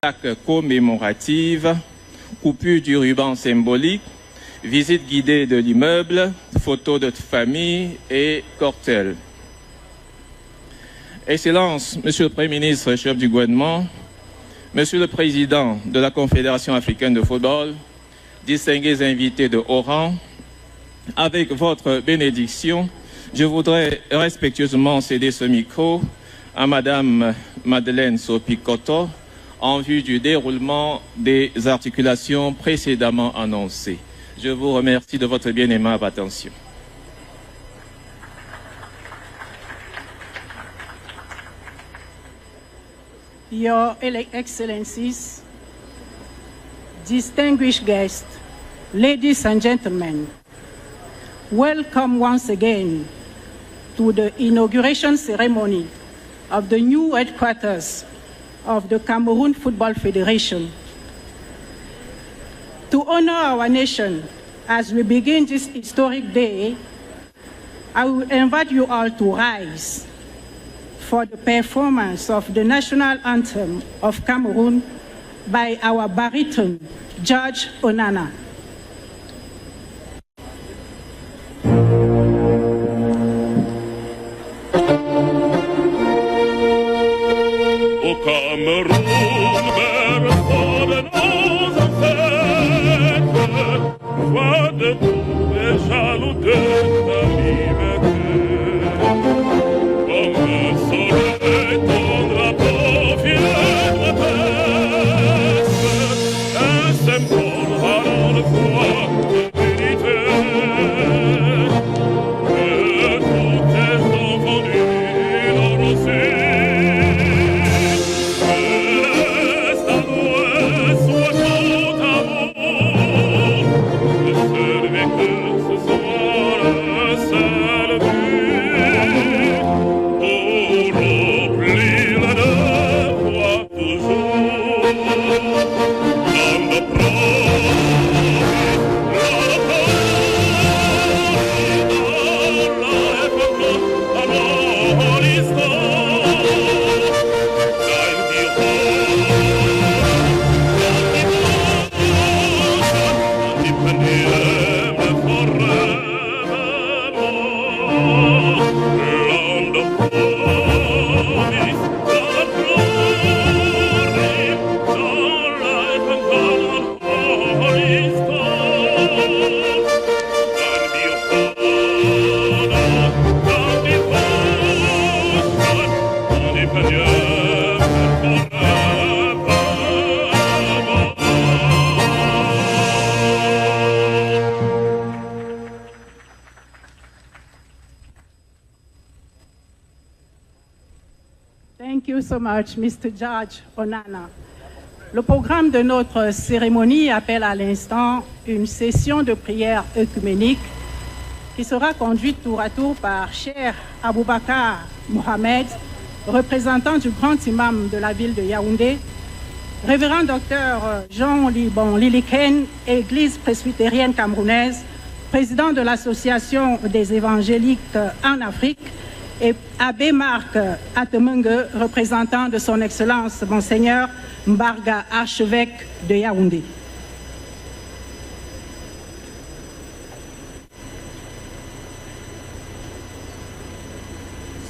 plaque commémorative, coupure du ruban symbolique, visite guidée de l'immeuble, photos de famille et cortège. Excellences, Monsieur le Premier ministre, chef du gouvernement, Monsieur le Président de la Confédération africaine de football, distingués invités de haut rang, avec votre bénédiction, je voudrais respectueusement céder ce micro à Madame Madeleine Sopi-Koto en vue du déroulement des articulations précédemment annoncées. Je vous remercie de votre bien aimable attention. Your Excellencies, distinguished guests, ladies and gentlemen, welcome once again to the inauguration ceremony of the new headquarters of the Cameroon Football Federation. To honor our nation as we begin this historic day, I will invite you all to rise for the performance of the national anthem of Cameroon by our baritone, George Onana. Au Cameroun, berceau de nos ancêtres, joie de tout et jaloux de ta liberté. Comme le soleil, ton drapeau fier d'adresse, un symbole allant le froid de vérité. Que tous tes enfants du nord au sud, Thank you so much, Mr. George Onana. Le programme de notre cérémonie appelle à l'instant une session de prière œcuménique qui sera conduite tour à tour par Cheikh Aboubakar Mohamed, représentant du grand imam de la ville de Yaoundé, révérend docteur Jean Liban Liliken, Église presbytérienne camerounaise, président de l'Association des évangéliques en Afrique, et Abbé Marc Atemengue, représentant de son Excellence Monseigneur Mbarga, archevêque de Yaoundé.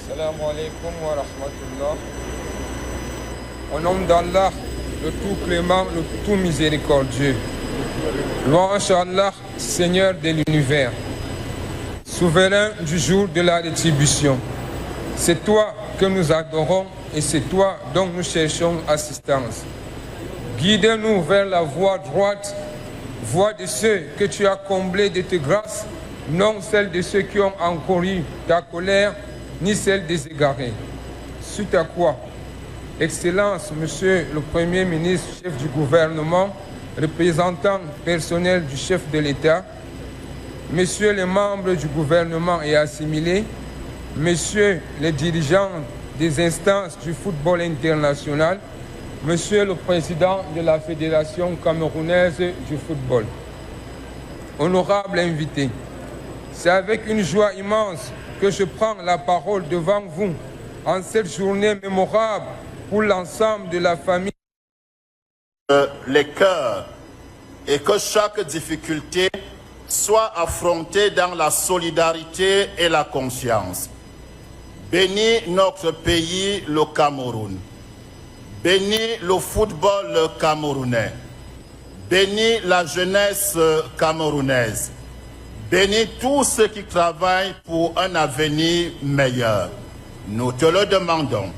Assalamu alaikum wa rahmatullah. Au nom d'Allah, le tout clément, le tout miséricordieux. Louange à Allah, Seigneur de l'univers, souverain du jour de la rétribution. C'est toi que nous adorons et c'est toi dont nous cherchons assistance. Guide-nous vers la voie droite, voie de ceux que tu as comblés de tes grâces, non celle de ceux qui ont encouru ta colère, ni celle des égarés. Suite à quoi, Excellence, Monsieur le Premier ministre, chef du gouvernement, représentant personnel du chef de l'État, Messieurs les membres du gouvernement et assimilés, Messieurs les dirigeants des instances du football international, Monsieur le Président de la Fédération camerounaise du football, honorables invités, c'est avec une joie immense que je prends la parole devant vous en cette journée mémorable pour l'ensemble de la famille les cœurs et que chaque difficulté soit affrontée dans la solidarité et la confiance. Bénis notre pays, le Cameroun. Bénis le football camerounais. Bénis la jeunesse camerounaise. Bénis tous ceux qui travaillent pour un avenir meilleur. Nous te le demandons.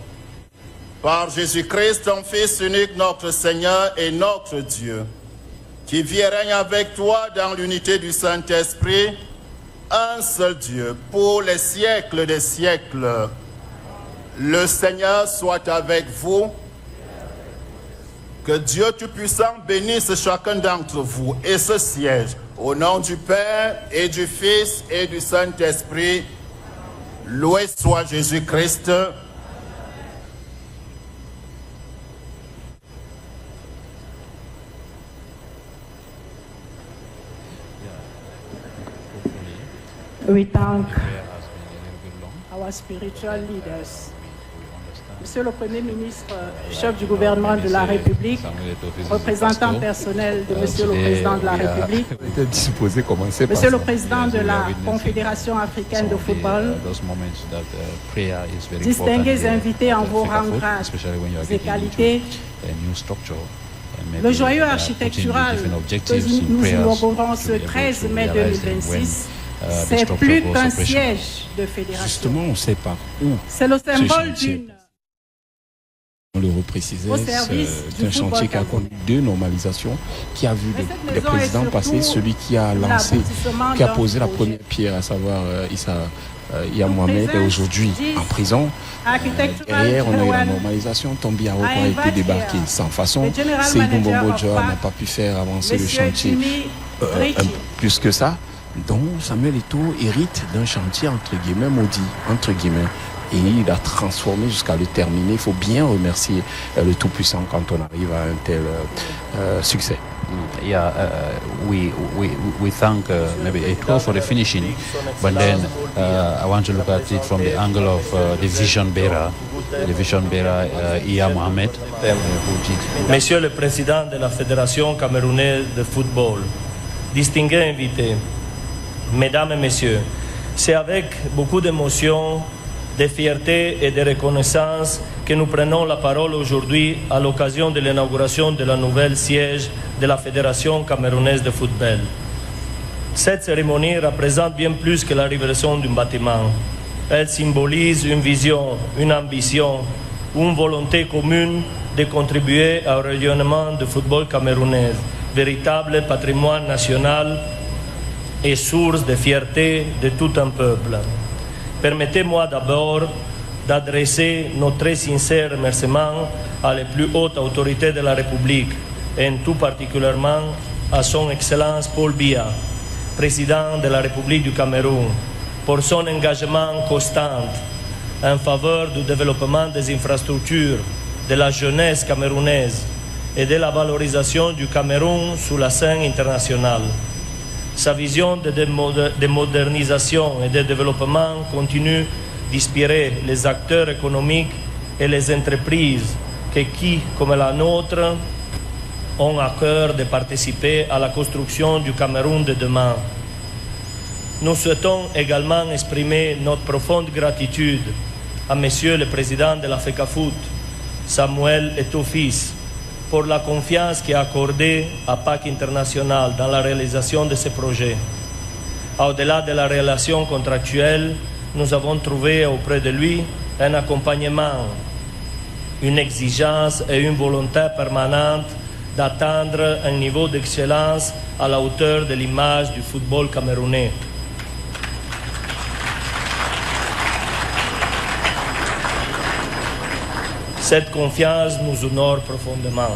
Par Jésus-Christ, ton Fils unique, notre Seigneur et notre Dieu, qui vit et règne avec toi dans l'unité du Saint-Esprit, un seul Dieu, pour les siècles des siècles. Le Seigneur soit avec vous. Que Dieu Tout-Puissant bénisse chacun d'entre vous et ce siège. Au nom du Père et du Fils et du Saint-Esprit, loué soit Jésus-Christ. We thank our spiritual leaders. Monsieur le Premier ministre, chef du gouvernement de la République, représentant personnel de Monsieur le Président de la République, Monsieur le Président de la Confédération africaine de football, distingués invités en vos rangs, grades et qualités, le joyau architectural que nous inaugurons ce 13 mai 2026, c'est plus qu'un siège de fédération. Justement, on ne sait pas où. C'est le symbole d'une... On le reprécisait, c'est un chantier qui a connu 2 normalisations, qui a vu les présidents passer, celui qui a lancé, qui a posé la première pierre, à savoir Issa Mohamed, est aujourd'hui en prison. Derrière, on a eu la normalisation, Tombi Aroko a été débarqué sans façon. Seydou Mbombo Dior n'a pas pu faire avancer le chantier plus que ça. Donc Samuel Eto'o hérite d'un chantier entre guillemets maudit, entre guillemets. Et il a transformé jusqu'à le terminer. Il faut bien remercier le Tout-Puissant quand on arrive à un tel succès. Yeah, we thank maybe Eto'o for the finishing, but then I want to look at it from the angle of the vision bearer, Iya Mohamed, who did. Monsieur le Président de la Fédération camerounaise de football, distingués invités, Mesdames et Messieurs, c'est avec beaucoup d'émotion, de fierté et de reconnaissance que nous prenons la parole aujourd'hui à l'occasion de l'inauguration de la nouvelle siège de la Fédération camerounaise de football. Cette cérémonie représente bien plus que la révélation d'un bâtiment. Elle symbolise une vision, une ambition, une volonté commune de contribuer au rayonnement du football camerounais, véritable patrimoine national et source de fierté de tout un peuple. Permettez-moi d'abord d'adresser nos très sincères remerciements à les plus hautes autorités de la République, et tout particulièrement à son Excellence Paul Biya, président de la République du Cameroun, pour son engagement constant en faveur du développement des infrastructures, de la jeunesse camerounaise et de la valorisation du Cameroun sur la scène internationale. Sa vision de modernisation et de développement continue d'inspirer les acteurs économiques et les entreprises qui, comme la nôtre, ont à cœur de participer à la construction du Cameroun de demain. Nous souhaitons également exprimer notre profonde gratitude à Monsieur le Président de la FECAFOOT, Samuel Eto'o Fils, pour la confiance qu'il a accordée à PAC International dans la réalisation de ce projet. Au-delà de la relation contractuelle, nous avons trouvé auprès de lui un accompagnement, une exigence et une volonté permanente d'atteindre un niveau d'excellence à la hauteur de l'image du football camerounais. Cette confiance nous honore profondément.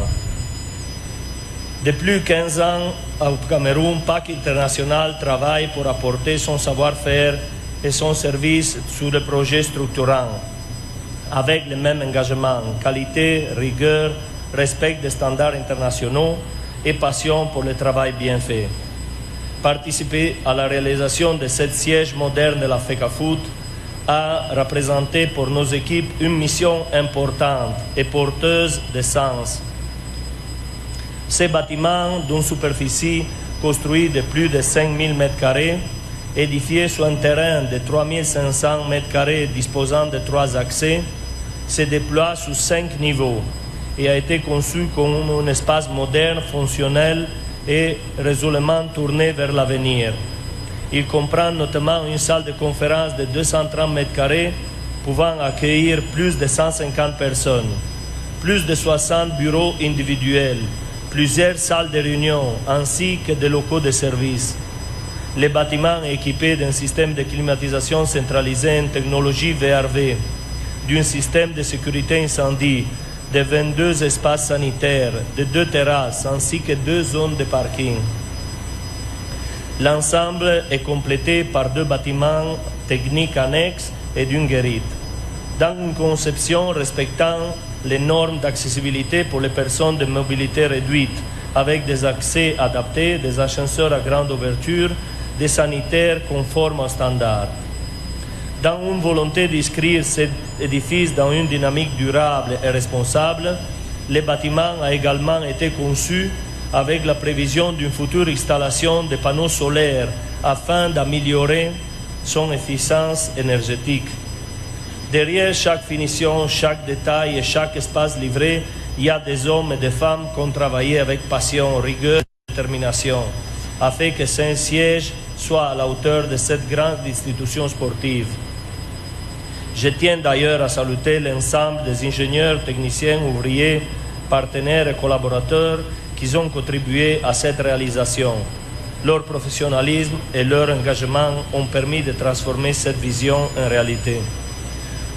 Depuis 15 ans, au Cameroun, PAC International travaille pour apporter son savoir-faire et son service sur des projets structurants, avec le même engagement, qualité, rigueur, respect des standards internationaux et passion pour le travail bien fait. Participer à la réalisation de ce siège moderne de la FECAFOOT a représenté pour nos équipes une mission importante et porteuse de sens. Ces bâtiments, d'une superficie construite de plus de 5000 m², édifié sur un terrain de 3500 m² disposant de 3 accès, se déploie sous 5 niveaux et a été conçu comme un espace moderne, fonctionnel et résolument tourné vers l'avenir. Il comprend notamment une salle de conférence de 230 m² pouvant accueillir plus de 150 personnes, plus de 60 bureaux individuels, plusieurs salles de réunion ainsi que des locaux de service. Le bâtiment est équipé d'un système de climatisation centralisé en technologie VRV, d'un système de sécurité incendie, de 22 espaces sanitaires, de 2 terrasses ainsi que 2 zones de parking. L'ensemble est complété par 2 bâtiments techniques annexes et d'une guérite, dans une conception respectant les normes d'accessibilité pour les personnes de mobilité réduite, avec des accès adaptés, des ascenseurs à grande ouverture, des sanitaires conformes aux standards. Dans une volonté d'inscrire cet édifice dans une dynamique durable et responsable, le bâtiment a également été conçu avec la prévision d'une future installation de panneaux solaires afin d'améliorer son efficience énergétique. Derrière chaque finition, chaque détail et chaque espace livré, il y a des hommes et des femmes qui ont travaillé avec passion, rigueur et détermination, afin que ce siège soit à la hauteur de cette grande institution sportive. Je tiens d'ailleurs à saluter l'ensemble des ingénieurs, techniciens, ouvriers, partenaires et collaborateurs qui ont contribué à cette réalisation. Leur professionnalisme et leur engagement ont permis de transformer cette vision en réalité.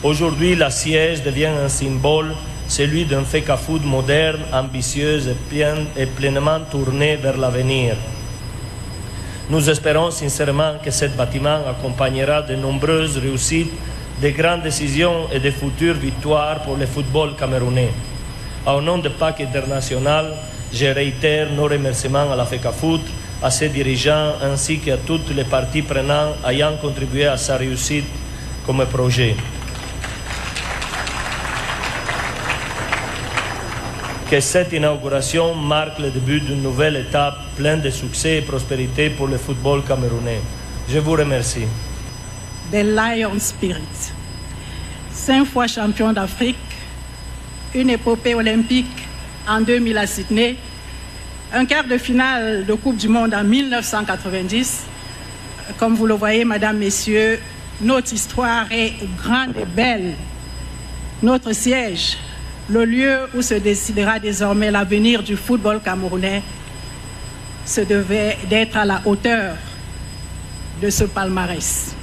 Aujourd'hui, la siège devient un symbole, celui d'un FECAFOOT moderne, ambitieux et pleinement tourné vers l'avenir. Nous espérons sincèrement que ce bâtiment accompagnera de nombreuses réussites, de grandes décisions et de futures victoires pour le football camerounais. Au nom de PAC International, je réitère nos remerciements à la FECAFOOT, à ses dirigeants ainsi qu'à toutes les parties prenantes ayant contribué à sa réussite comme projet. Que cette inauguration marque le début d'une nouvelle étape pleine de succès et prospérité pour le football camerounais. Je vous remercie. The Lion Spirit. 5 fois champion d'Afrique, une épopée olympique en 2000 à Sydney, un quart de finale de Coupe du Monde en 1990. Comme vous le voyez, mesdames, messieurs, notre histoire est grande et belle. Notre siège, le lieu où se décidera désormais l'avenir du football camerounais, se devait d'être à la hauteur de ce palmarès.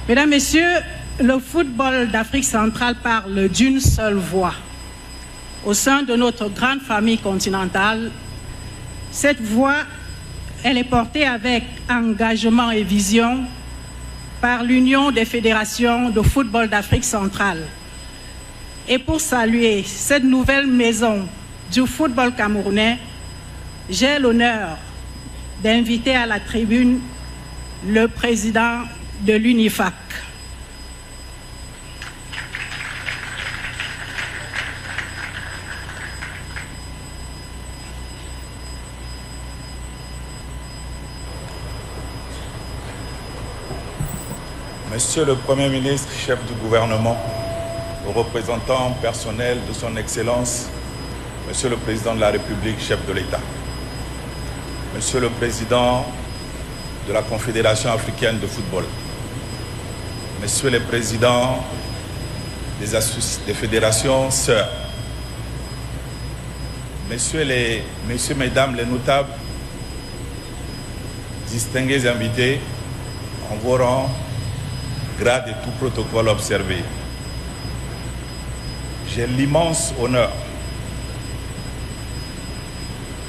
Mesdames, Messieurs, le football d'Afrique centrale parle d'une seule voix. Au sein de notre grande famille continentale, cette voix, elle est portée avec engagement et vision par l'Union des fédérations de football d'Afrique centrale. Et pour saluer cette nouvelle maison du football camerounais, j'ai l'honneur d'inviter à la tribune le président de l'UNIFAC. Monsieur le Premier ministre, chef du gouvernement, représentant personnel de son Excellence, Monsieur le Président de la République, chef de l'État, Monsieur le Président de la Confédération africaine de football, Monsieur le Président des fédérations sœurs, Messieurs, Mesdames les notables, distingués invités, en vos rangs, grade et tout protocole observé. J'ai l'immense honneur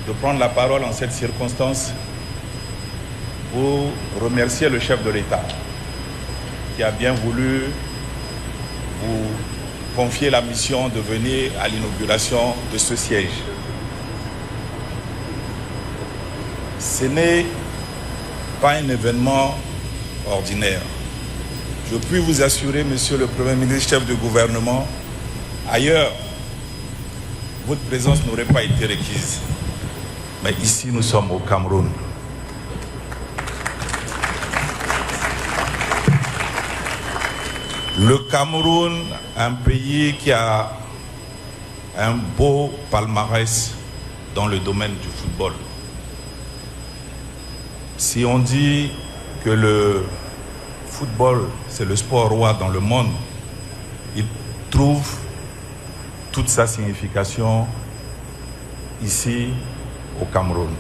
de prendre la parole en cette circonstance pour remercier le chef de l'État qui a bien voulu vous confier la mission de venir à l'inauguration de ce siège. Ce n'est pas un événement ordinaire. Je puis vous assurer, Monsieur le Premier ministre, chef du gouvernement, ailleurs, votre présence n'aurait pas été requise. Mais ici, nous sommes au Cameroun. Le Cameroun, un pays qui a un beau palmarès dans le domaine du football. Si on dit que le football, c'est le sport roi dans le monde, il trouve toute sa signification ici au Cameroun.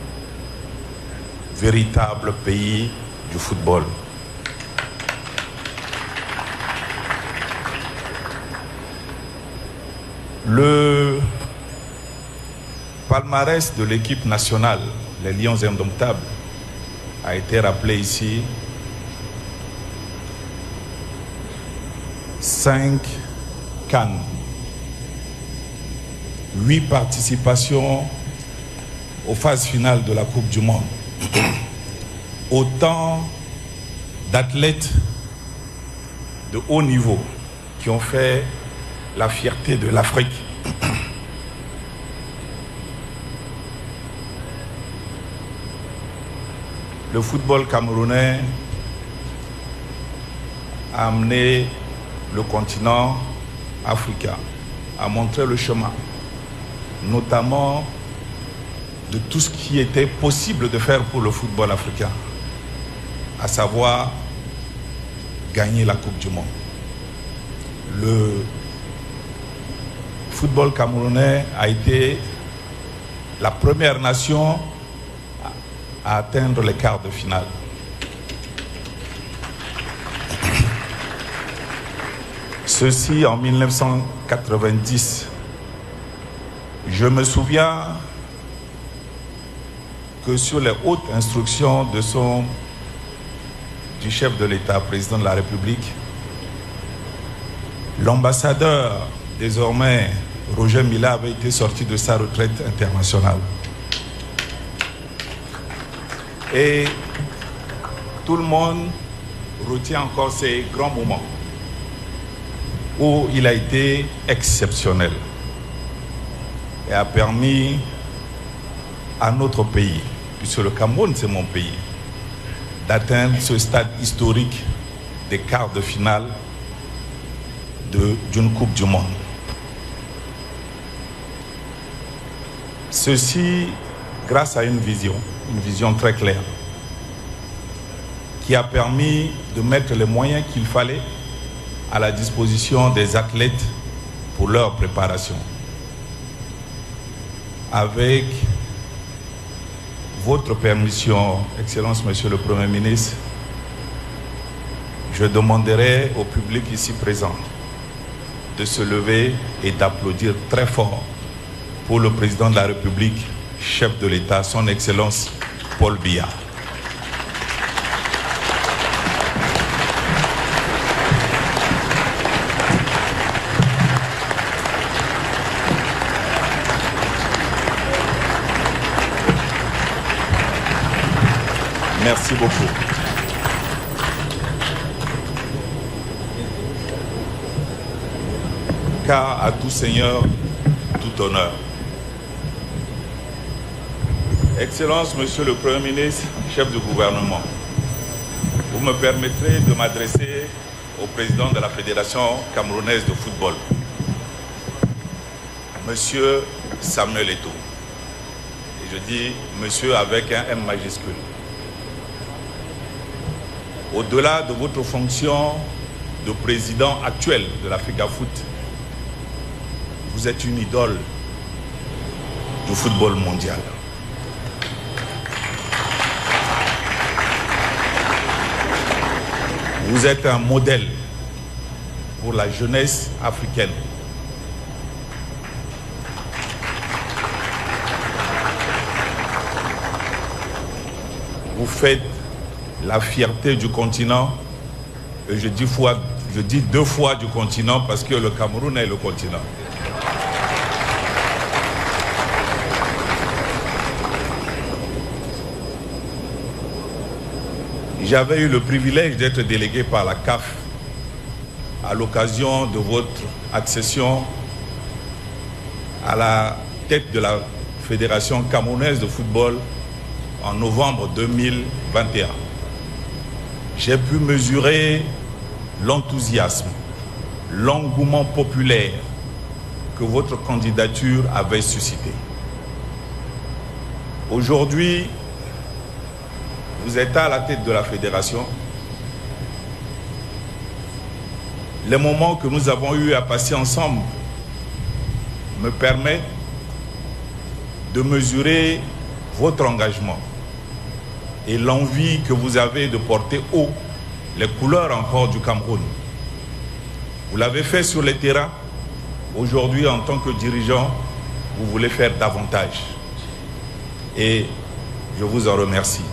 Véritable pays du football. Le palmarès de l'équipe nationale, les Lions Indomptables, a été rappelé ici. 5 CAN, 8 participations aux phases finales de la Coupe du Monde. Autant d'athlètes de haut niveau qui ont fait la fierté de l'Afrique. Le football camerounais a amené le continent africain à montrer le chemin, notamment de tout ce qui était possible de faire pour le football africain, à savoir gagner la Coupe du Monde. Le football camerounais a été la première nation à atteindre les quarts de finale. Ceci en 1990. Je me souviens que sur les hautes instructions du chef de l'État, président de la République, l'ambassadeur, désormais Roger Mila, avait été sorti de sa retraite internationale. Et tout le monde retient encore ces grands moments où il a été exceptionnel et a permis à notre pays, puisque le Cameroun c'est mon pays, d'atteindre ce stade historique des quarts de finale d'une Coupe du Monde. Ceci grâce à une vision très claire, qui a permis de mettre les moyens qu'il fallait à la disposition des athlètes pour leur préparation. Avec votre permission, Excellence, Monsieur le Premier ministre, je demanderai au public ici présent de se lever et d'applaudir très fort pour le président de la République, chef de l'État, son Excellence Paul Biya. Merci beaucoup. Car à tout seigneur, tout honneur. Excellence, Monsieur le Premier ministre, chef du gouvernement, vous me permettrez de m'adresser au président de la Fédération camerounaise de football, Monsieur Samuel Eto'o. Et je dis Monsieur avec un M majuscule. Au-delà de votre fonction de président actuel de l'Africa Foot, vous êtes une idole du football mondial. Vous êtes un modèle pour la jeunesse africaine. Vous faites la fierté du continent, et je dis 2 fois du continent parce que le Cameroun est le continent. J'avais eu le privilège d'être délégué par la CAF à l'occasion de votre accession à la tête de la Fédération camerounaise de football en novembre 2021. J'ai pu mesurer l'enthousiasme, l'engouement populaire que votre candidature avait suscité. Aujourd'hui, vous êtes à la tête de la fédération. Les moments que nous avons eu à passer ensemble me permettent de mesurer votre engagement et l'envie que vous avez de porter haut les couleurs encore du Cameroun. Vous l'avez fait sur les terrains. Aujourd'hui, en tant que dirigeant, vous voulez faire davantage. Et je vous en remercie.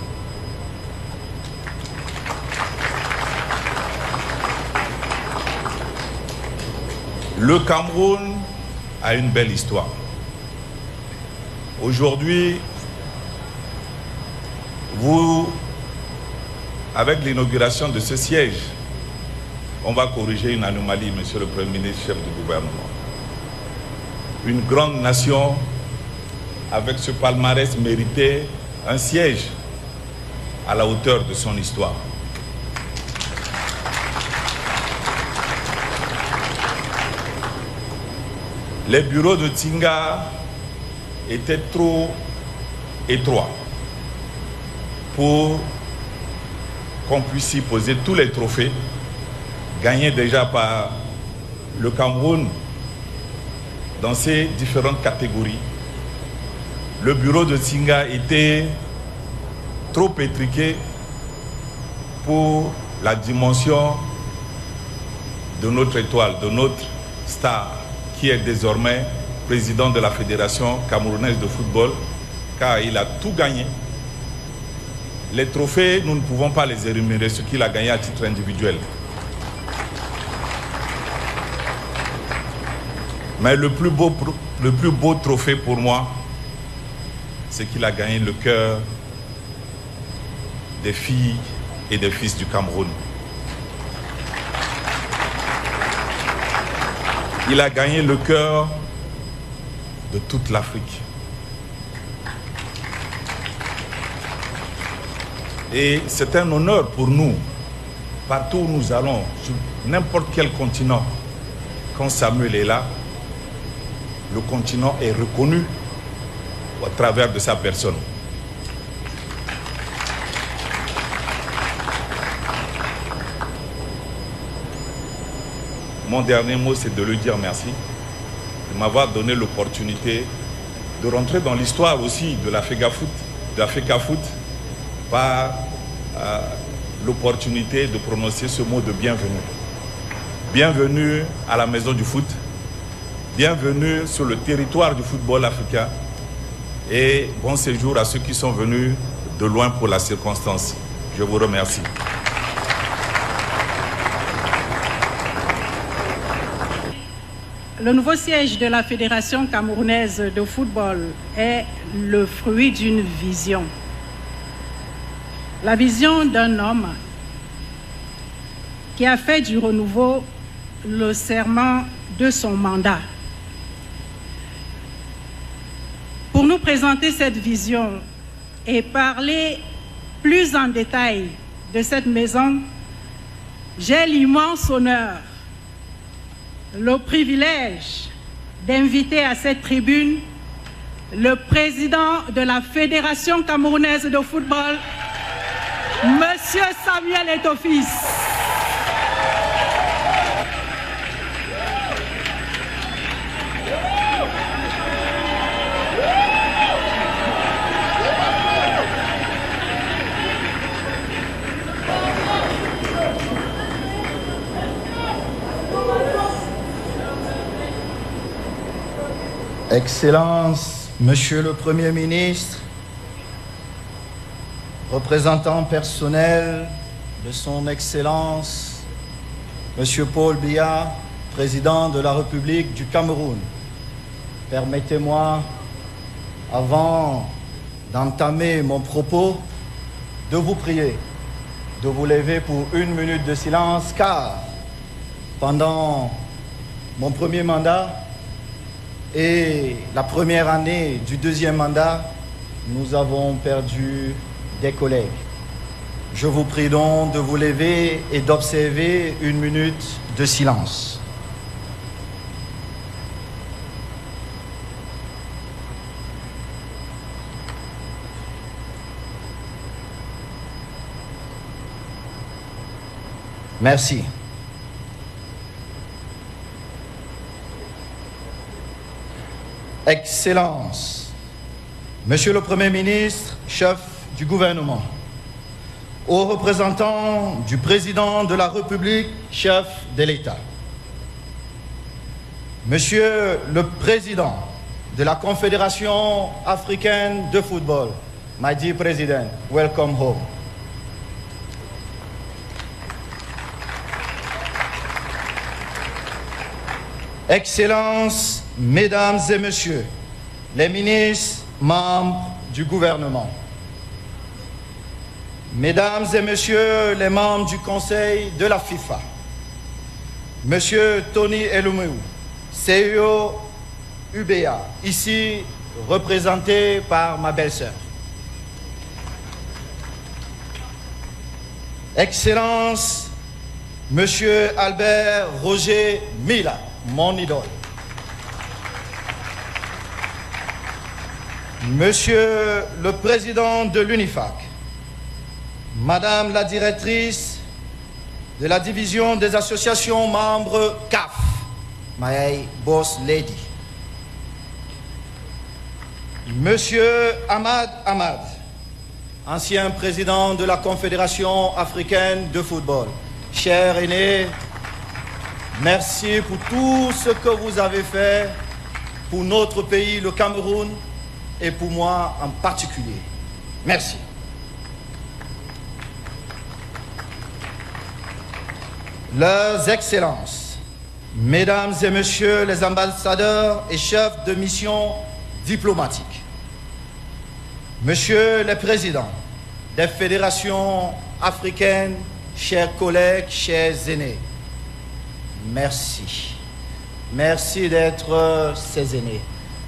Le Cameroun a une belle histoire. Aujourd'hui, avec l'inauguration de ce siège, on va corriger une anomalie, Monsieur le Premier ministre, chef du gouvernement. Une grande nation, avec ce palmarès, méritait un siège à la hauteur de son histoire. Les bureaux de Tinga étaient trop étroits pour qu'on puisse y poser tous les trophées gagnés déjà par le Cameroun dans ces différentes catégories. Le bureau de Tinga était trop étriqué pour la dimension de notre étoile, de notre star, qui est désormais président de la Fédération camerounaise de football, car il a tout gagné. Les trophées, nous ne pouvons pas les énumérer, ce qu'il a gagné à titre individuel. Mais le plus beau trophée pour moi, c'est qu'il a gagné le cœur des filles et des fils du Cameroun. Il a gagné le cœur de toute l'Afrique. Et c'est un honneur pour nous, partout où nous allons, sur n'importe quel continent, quand Samuel est là, le continent est reconnu au travers de sa personne. Mon dernier mot, c'est de lui dire merci, de m'avoir donné l'opportunité de rentrer dans l'histoire aussi de la FECAFOOT par l'opportunité de prononcer ce mot de bienvenue. Bienvenue à la maison du foot, bienvenue sur le territoire du football africain et bon séjour à ceux qui sont venus de loin pour la circonstance. Je vous remercie. Le nouveau siège de la Fédération camerounaise de football est le fruit d'une vision. La vision d'un homme qui a fait du renouveau le serment de son mandat. Pour nous présenter cette vision et parler plus en détail de cette maison, j'ai l'immense honneur, le privilège d'inviter à cette tribune le président de la Fédération camerounaise de football, Monsieur Samuel Eto'o-Fils. Excellences, Monsieur le Premier ministre, représentant personnel de son Excellence, Monsieur Paul Biya, président de la République du Cameroun, permettez-moi, avant d'entamer mon propos, de vous prier de vous lever pour 1 minute de silence, car pendant mon premier mandat, et la première année du deuxième mandat, nous avons perdu des collègues. Je vous prie donc de vous lever et d'observer une minute de silence. Merci. Excellences, Monsieur le Premier ministre, chef du gouvernement, aux représentants du président de la République, chef de l'État, Monsieur le Président de la Confédération africaine de football, my dear President, welcome home. Excellences, Mesdames et Messieurs, les ministres, membres du gouvernement, Mesdames et Messieurs les membres du Conseil de la FIFA, Monsieur Tony Elumeu, CEO UBA, ici représenté par ma belle-sœur, Excellence, Monsieur Albert Roger Mila, mon idole, Monsieur le Président de l'UNIFAC, Madame la Directrice de la Division des associations membres CAF, my boss lady, Monsieur Ahmad Ahmad, ancien président de la Confédération africaine de football, cher aîné, merci pour tout ce que vous avez fait pour notre pays, le Cameroun, et pour moi en particulier. Merci. Leurs Excellences, Mesdames et Messieurs les ambassadeurs et chefs de mission diplomatiques, Monsieur le Président des fédérations africaines, chers collègues, chers aînés, merci. Merci d'être ces aînés.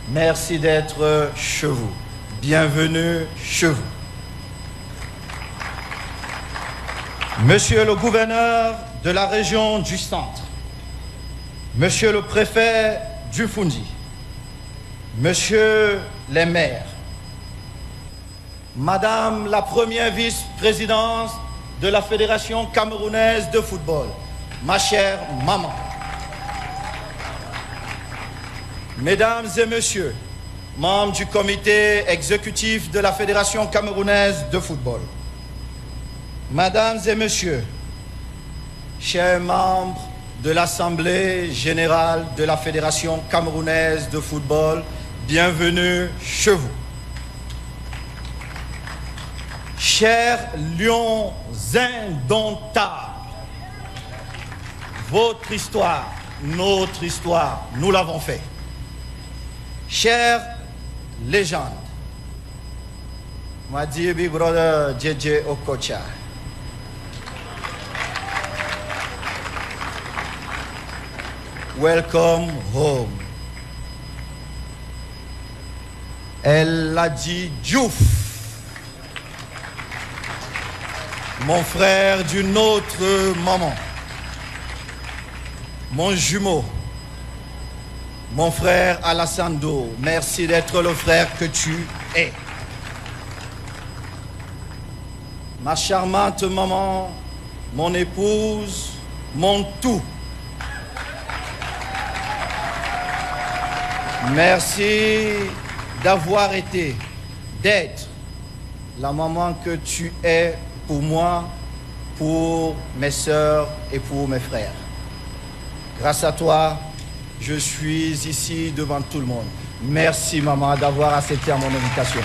Merci d'être chez vous. Bienvenue chez vous. Monsieur le gouverneur de la région du Centre, Monsieur le préfet du Fundi, Monsieur les maires, Madame la première vice-présidente de la Fédération camerounaise de football, ma chère maman, Mesdames et Messieurs, membres du comité exécutif de la Fédération camerounaise de football, Mesdames et Messieurs, chers membres de l'Assemblée générale de la Fédération camerounaise de football, bienvenue chez vous. Chers lions indomptables, votre histoire, notre histoire, nous l'avons fait. Chères légendes, my dear big brother JJ Okocha, welcome home. Elle a dit Diouf, mon frère d'une autre maman, mon jumeau, mon frère Alassane Do, merci d'être le frère que tu es. Ma charmante maman, mon épouse, mon tout. Merci d'avoir été, d'être la maman que tu es pour moi, pour mes sœurs et pour mes frères. Grâce à toi, je suis ici devant tout le monde. Merci maman d'avoir accepté mon invitation.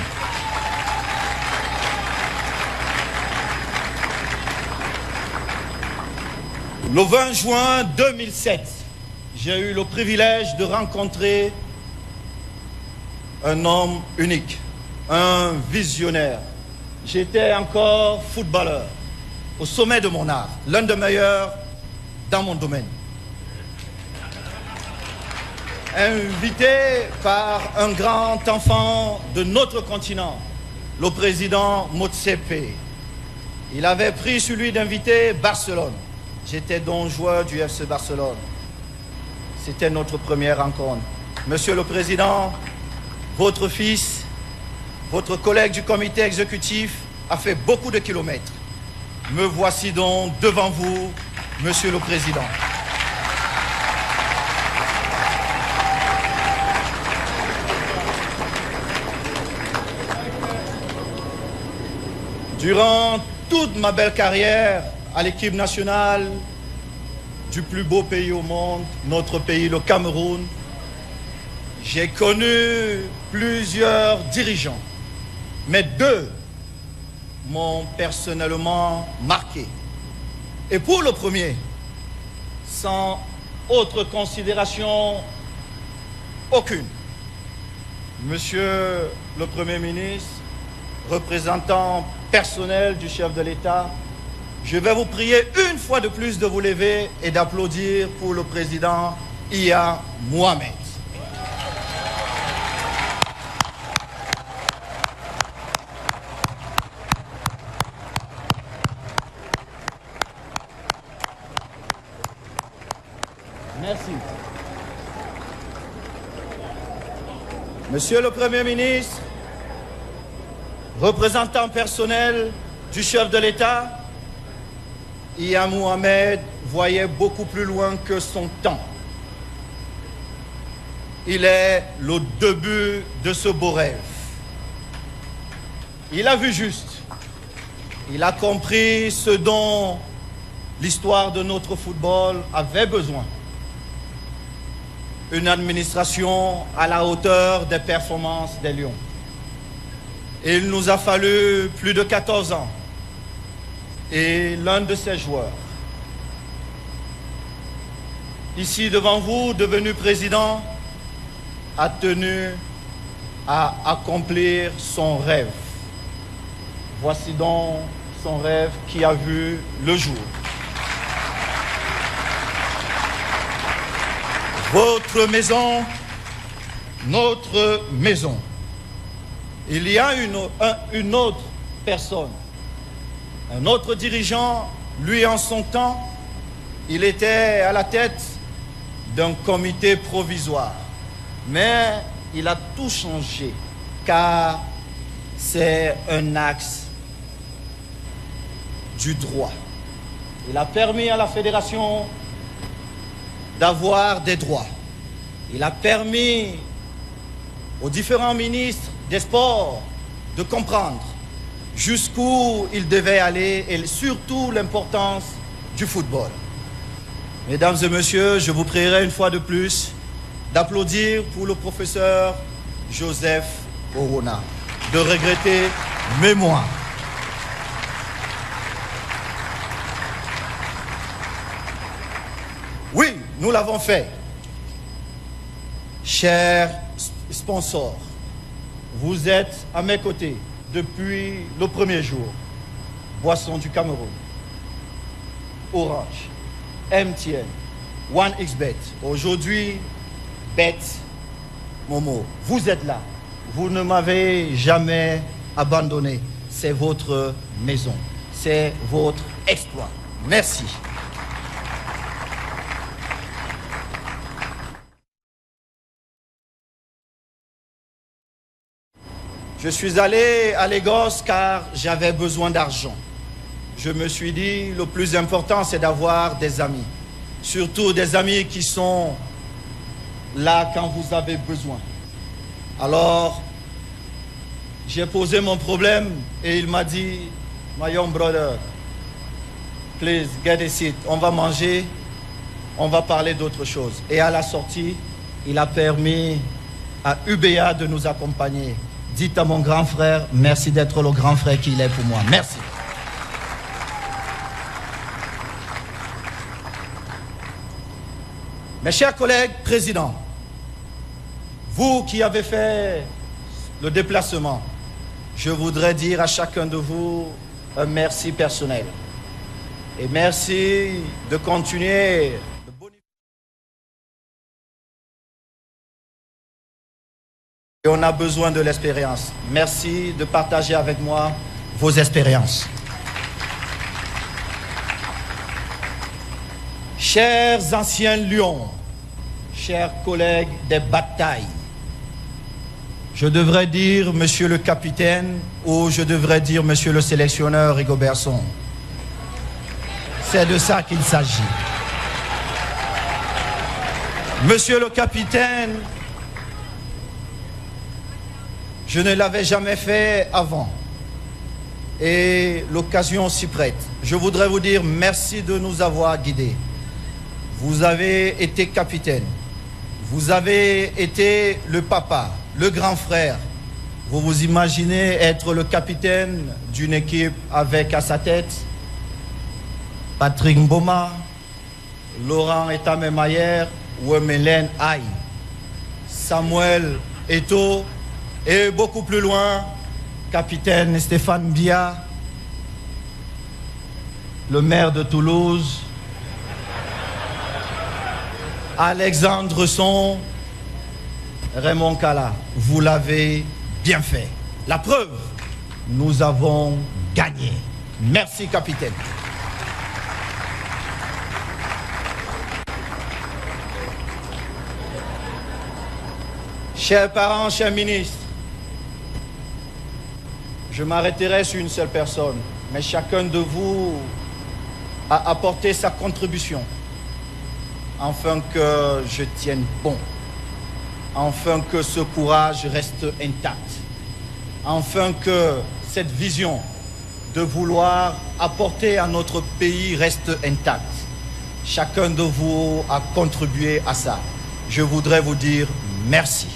Le 20 juin 2007, j'ai eu le privilège de rencontrer un homme unique, un visionnaire. J'étais encore footballeur, au sommet de mon art, l'un des meilleurs dans mon domaine. invité par un grand enfant de notre continent, le président Motsepe. Il avait pris celui d'inviter Barcelone. J'étais donc joueur du FC Barcelone. C'était notre première rencontre. Monsieur le Président, votre fils, votre collègue du comité exécutif a fait beaucoup de kilomètres. Me voici donc devant vous, Monsieur le Président. Durant toute ma belle carrière à l'équipe nationale du plus beau pays au monde, notre pays, le Cameroun, j'ai connu plusieurs dirigeants, mais 2 m'ont personnellement marqué. Et pour le premier, sans autre considération aucune, Monsieur le Premier ministre, représentant personnel du chef de l'État, je vais vous prier une fois de plus de vous lever et d'applaudir pour le président Yahya Mohamed. Merci. Monsieur le Premier ministre, représentant personnel du chef de l'État, Yahya Mohamed voyait beaucoup plus loin que son temps. Il est le début de ce beau rêve. Il a vu juste. Il a compris ce dont l'histoire de notre football avait besoin. Une administration à la hauteur des performances des Lions. Et il nous a fallu plus de 14 ans. Et l'un de ces joueurs, ici devant vous, devenu président, a tenu à accomplir son rêve. Voici donc son rêve qui a vu le jour. Votre maison, notre maison. Il y a une autre personne, un autre dirigeant, lui en son temps, il était à la tête d'un comité provisoire. Mais il a tout changé, car c'est un axe du droit. Il a permis à la fédération d'avoir des droits. Il a permis aux différents ministres des sports de comprendre jusqu'où ils devaient aller et surtout l'importance du football. Mesdames et messieurs, je vous prierai une fois de plus d'applaudir pour le professeur Joseph Orona, de regretter mémoire. Oui, nous l'avons fait. Chers sponsors, vous êtes à mes côtés depuis le premier jour. Boisson du Cameroun, Orange, MTN, 1xBet, aujourd'hui Bet Momo. Vous êtes là. Vous ne m'avez jamais abandonné. C'est votre maison. C'est votre exploit. Merci. Je suis allé à Lagos car j'avais besoin d'argent. Je me suis dit, le plus important, c'est d'avoir des amis. Surtout des amis qui sont là quand vous avez besoin. Alors, j'ai posé mon problème et il m'a dit, my young brother, please get a seat. On va manger, on va parler d'autre chose. Et à la sortie, il a permis à UBA de nous accompagner. Dites à mon grand frère, merci d'être le grand frère qu'il est pour moi. Merci. Mes chers collègues présidents, vous qui avez fait le déplacement, je voudrais dire à chacun de vous un merci personnel. Et merci de continuer et on a besoin de l'expérience. Merci de partager avec moi vos expériences. Chers anciens lions, chers collègues des batailles, je devrais dire monsieur le capitaine ou je devrais dire monsieur le sélectionneur Rigobertson. C'est de ça qu'il s'agit. Monsieur le capitaine, je ne l'avais jamais fait avant et l'occasion s'y prête. Je voudrais vous dire merci de nous avoir guidés. Vous avez été capitaine, vous avez été le papa, le grand frère. Vous vous imaginez être le capitaine d'une équipe avec à sa tête Patrick Mboma, Laurent Etamemayer, Wemelen Aïe, Samuel Eto'o et beaucoup plus loin, capitaine Stéphane Biya, le maire de Toulouse, Alexandre Son, Raymond Kala. Vous l'avez bien fait. La preuve, nous avons gagné. Merci, capitaine. Chers parents, chers ministres, je m'arrêterai sur une seule personne, mais chacun de vous a apporté sa contribution afin que je tienne bon, afin que ce courage reste intact, afin que cette vision de vouloir apporter à notre pays reste intacte. Chacun de vous a contribué à ça. Je voudrais vous dire merci.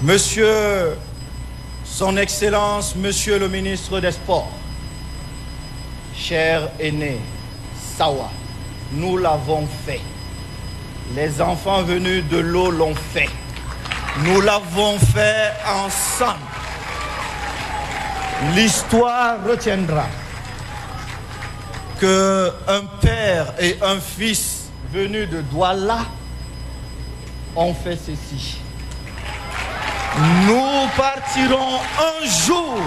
Monsieur, Son Excellence, Monsieur le ministre des Sports, cher aîné, Sawa, nous l'avons fait. Les enfants venus de l'eau l'ont fait. Nous l'avons fait ensemble. L'histoire retiendra qu'un père et un fils venus de Douala ont fait ceci. Nous partirons un jour,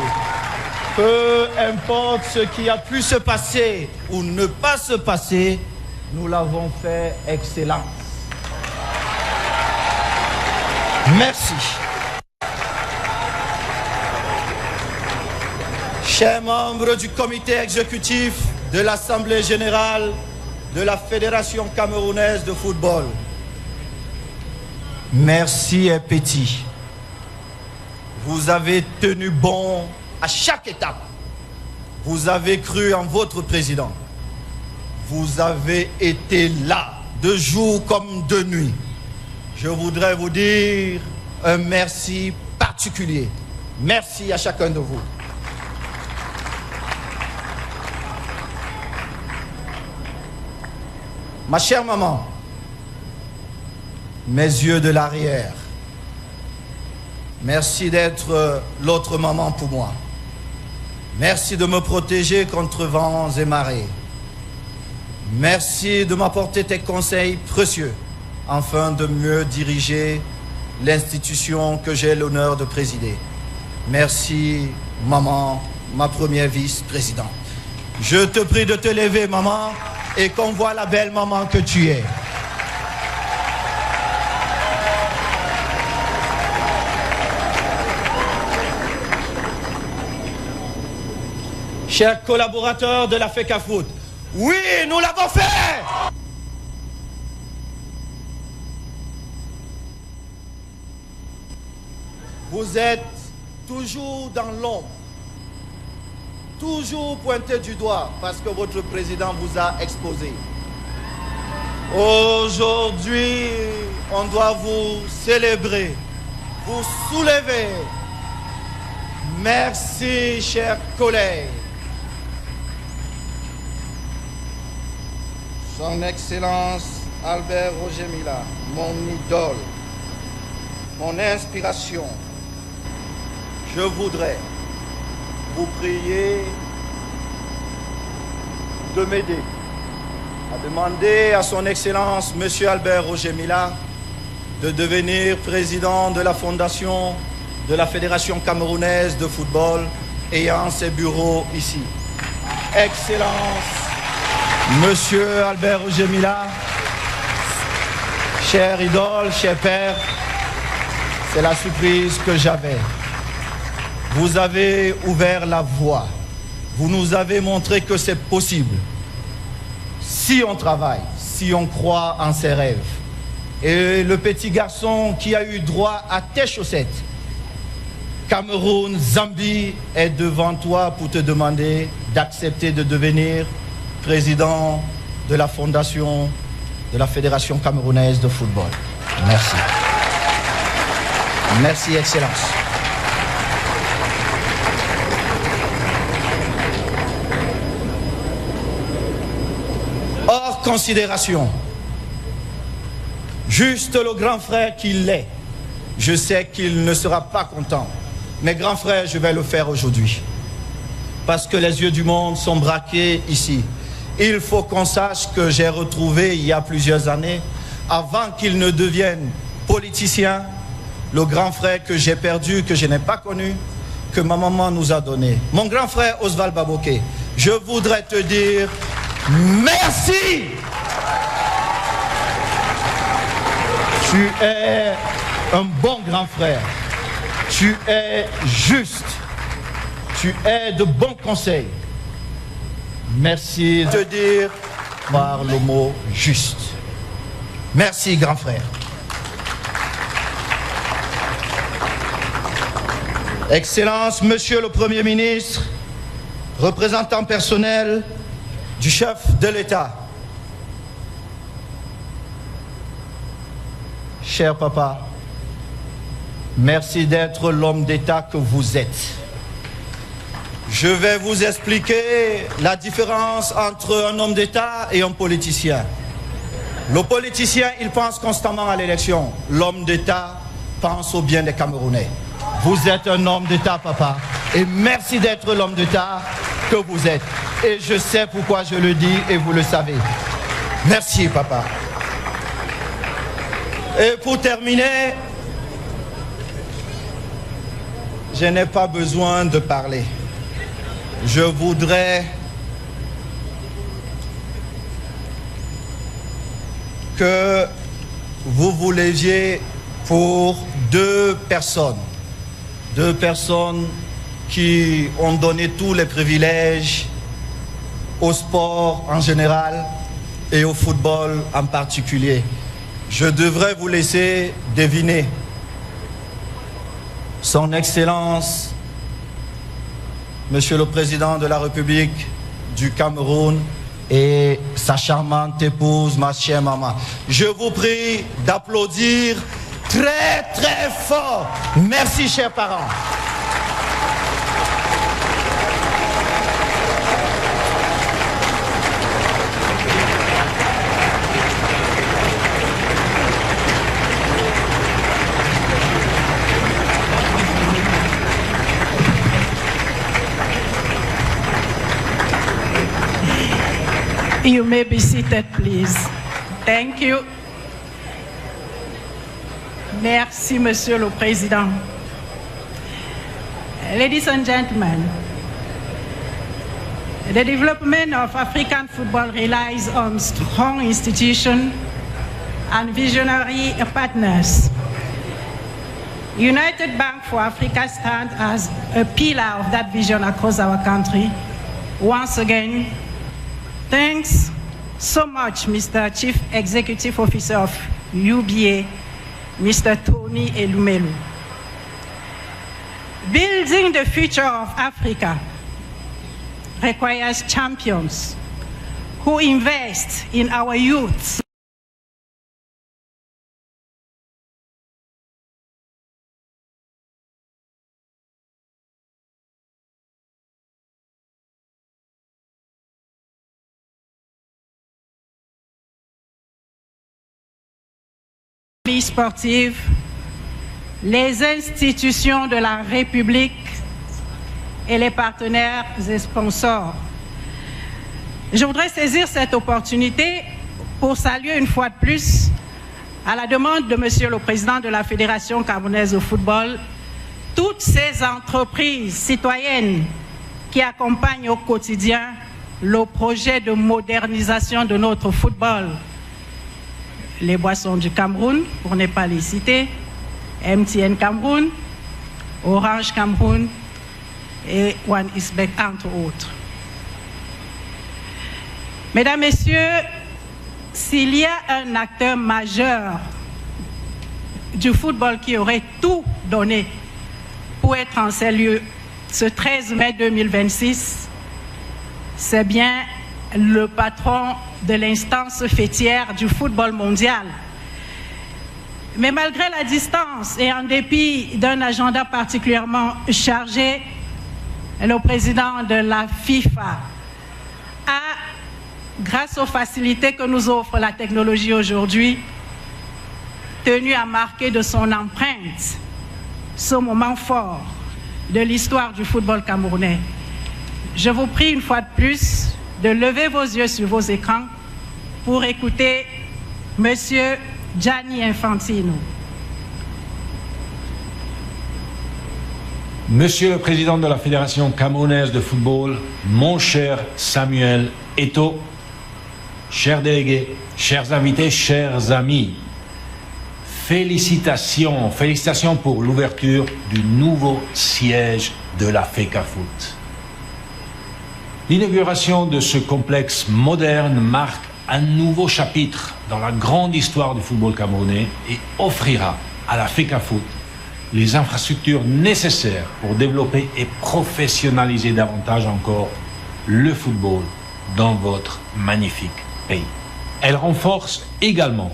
peu importe ce qui a pu se passer ou ne pas se passer, nous l'avons fait excellence. Merci. Chers membres du comité exécutif de l'Assemblée générale de la Fédération camerounaise de football, merci et petit. Vous avez tenu bon à chaque étape. Vous avez cru en votre président. Vous avez été là, de jour comme de nuit. Je voudrais vous dire un merci particulier. Merci à chacun de vous. Ma chère maman, mes yeux de l'arrière, merci d'être l'autre maman pour moi. Merci de me protéger contre vents et marées. Merci de m'apporter tes conseils précieux afin de mieux diriger l'institution que j'ai l'honneur de présider. Merci, maman, ma première vice-présidente. Je te prie de te lever, maman, et qu'on voit la belle maman que tu es. Chers collaborateurs de la FECAFOOT, oui, nous l'avons fait! Vous êtes toujours dans l'ombre, toujours pointé du doigt parce que votre président vous a exposé. Aujourd'hui, on doit vous célébrer, vous soulever. Merci, chers collègues. Son Excellence Albert Roger Mila, mon idole, mon inspiration, je voudrais vous prier de m'aider a demandé à son Excellence M. Albert Roger Mila de devenir président de la fondation de la Fédération camerounaise de football ayant ses bureaux ici. Excellence, Monsieur Albert Roger Mila, cher idole, cher père, c'est la surprise que j'avais. Vous avez ouvert la voie. Vous nous avez montré que c'est possible. Si on travaille, si on croit en ses rêves. Et le petit garçon qui a eu droit à tes chaussettes, Cameroun, Zambie, est devant toi pour te demander d'accepter de devenir président de la fondation de la Fédération camerounaise de football. Merci. Merci, Excellence. Hors considération, juste le grand frère qu'il est, je sais qu'il ne sera pas content. Mais grand frère, je vais le faire aujourd'hui. Parce que les yeux du monde sont braqués ici. Il faut qu'on sache que j'ai retrouvé il y a plusieurs années, avant qu'il ne devienne politicien, le grand frère que j'ai perdu, que je n'ai pas connu, que ma maman nous a donné. Mon grand frère Oswald Baboké, je voudrais te dire merci. Tu es un bon grand frère. Tu es juste. Tu es de bons conseils. Merci de te dire par le mot juste. Merci, grand frère. Excellence, Monsieur le Premier ministre, représentant personnel du chef de l'État. Cher papa, merci d'être l'homme d'État que vous êtes. Je vais vous expliquer la différence entre un homme d'État et un politicien. Le politicien, il pense constamment à l'élection. L'homme d'État pense au bien des Camerounais. Vous êtes un homme d'État, papa. Et merci d'être l'homme d'État que vous êtes. Et je sais pourquoi je le dis et vous le savez. Merci, papa. Et pour terminer, je n'ai pas besoin de parler. Je voudrais que vous vous leviez pour deux personnes qui ont donné tous les privilèges au sport en général et au football en particulier. Je devrais vous laisser deviner. Son Excellence, Monsieur le Président de la République du Cameroun et sa charmante épouse, ma chère maman. Je vous prie d'applaudir très très fort. Merci, chers parents. You may be seated, please. Thank you. Merci, Monsieur le Président. Ladies and gentlemen, the development of African football relies on strong institutions and visionary partners. United Bank for Africa stands as a pillar of that vision across our country. Once again, thanks so much, Mr. Chief Executive Officer of UBA, Mr. Tony Elumelu. Building the future of Africa requires champions who invest in our youth. Sportive, les institutions de la République et les partenaires et sponsors. Je voudrais saisir cette opportunité pour saluer une fois de plus, à la demande de Monsieur le Président de la Fédération camerounaise de football, toutes ces entreprises citoyennes qui accompagnent au quotidien le projet de modernisation de notre football. Les Boissons du Cameroun, pour ne pas les citer, MTN Cameroun, Orange Cameroun et One Isbek, entre autres. Mesdames, Messieurs, s'il y a un acteur majeur du football qui aurait tout donné pour être en ces lieux ce 13 mai 2026, c'est bien le patron de l'instance fêtière du football mondial. Mais malgré la distance et en dépit d'un agenda particulièrement chargé, le président de la FIFA a, grâce aux facilités que nous offre la technologie aujourd'hui, tenu à marquer de son empreinte ce moment fort de l'histoire du football camerounais. Je vous prie une fois de plus de lever vos yeux sur vos écrans pour écouter Monsieur Gianni Infantino. Monsieur le Président de la Fédération camerounaise de football, mon cher Samuel Eto'o, chers délégués, chers invités, chers amis, félicitations pour l'ouverture du nouveau siège de la FECAFOOT. L'inauguration de ce complexe moderne marque un nouveau chapitre dans la grande histoire du football camerounais et offrira à la FECAFOOT les infrastructures nécessaires pour développer et professionnaliser davantage encore le football dans votre magnifique pays. Elle renforce également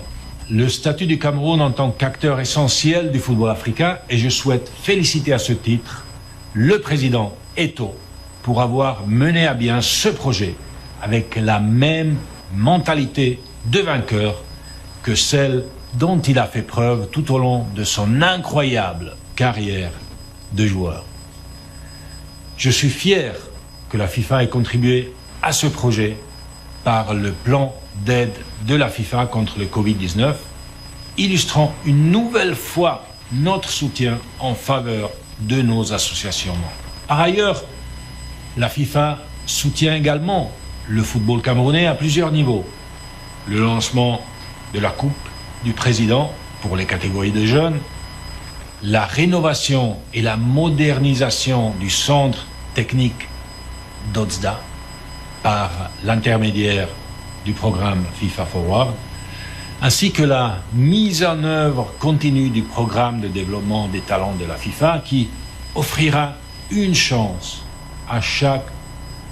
le statut du Cameroun en tant qu'acteur essentiel du football africain et je souhaite féliciter à ce titre le président Eto'o pour avoir mené à bien ce projet avec la même mentalité de vainqueur que celle dont il a fait preuve tout au long de son incroyable carrière de joueur. Je suis fier que la FIFA ait contribué à ce projet par le plan d'aide de la FIFA contre le Covid-19, illustrant une nouvelle fois notre soutien en faveur de nos associations. Par ailleurs, la FIFA soutient également le football camerounais à plusieurs niveaux. Le lancement de la Coupe du Président pour les catégories de jeunes, la rénovation et la modernisation du centre technique d'Odzda par l'intermédiaire du programme FIFA Forward, ainsi que la mise en œuvre continue du programme de développement des talents de la FIFA qui offrira une chance à chaque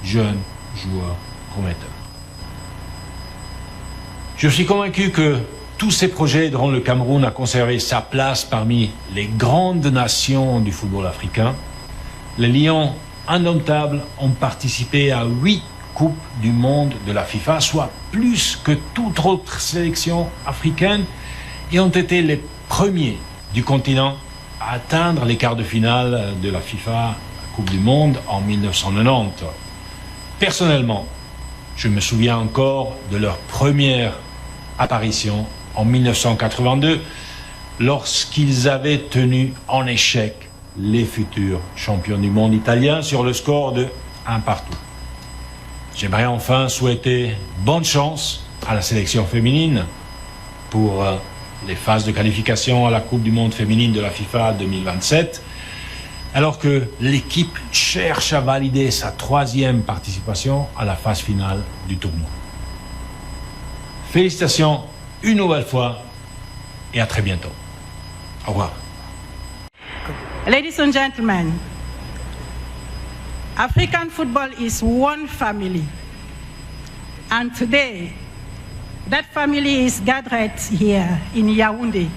jeune joueur prometteur. Je suis convaincu que tous ces projets aideront le Cameroun à conserver sa place parmi les grandes nations du football africain. Les Lions indomptables ont participé à 8 Coupes du monde de la FIFA, soit plus que toute autre sélection africaine, et ont été les premiers du continent à atteindre les quarts de finale de la FIFA Coupe du Monde en 1990. Personnellement, je me souviens encore de leur première apparition en 1982, lorsqu'ils avaient tenu en échec les futurs champions du monde italiens sur le score de 1-1. J'aimerais enfin souhaiter bonne chance à la sélection féminine pour les phases de qualification à la Coupe du monde féminine de la FIFA 2027, alors que l'équipe cherche à valider sa 3e participation à la phase finale du tournoi. Félicitations une nouvelle fois et à très bientôt. Au revoir. Ladies and gentlemen, African football is one family, and today that family is gathered here in Yaoundé.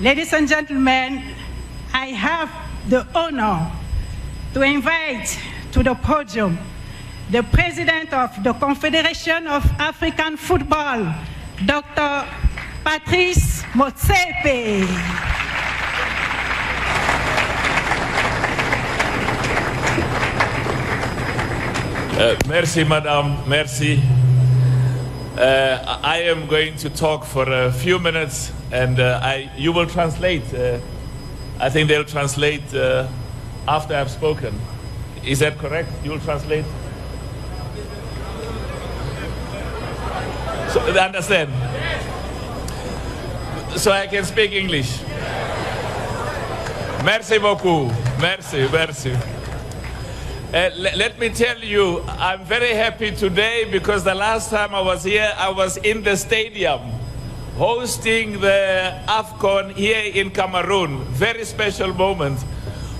Ladies and gentlemen, I have the honor to invite to the podium the President of the Confederation of African Football, Dr. Patrice Motsepe. Merci, madame. Merci. I am going to talk for a few minutes, and you will translate. I think they'll translate after I've spoken. Is that correct? You will translate? So, understand? So I can speak English. Merci beaucoup. Merci, merci. Let me tell you, I'm very happy today because the last time I was here, I was in the stadium hosting the AFCON here in Cameroon. Very special moment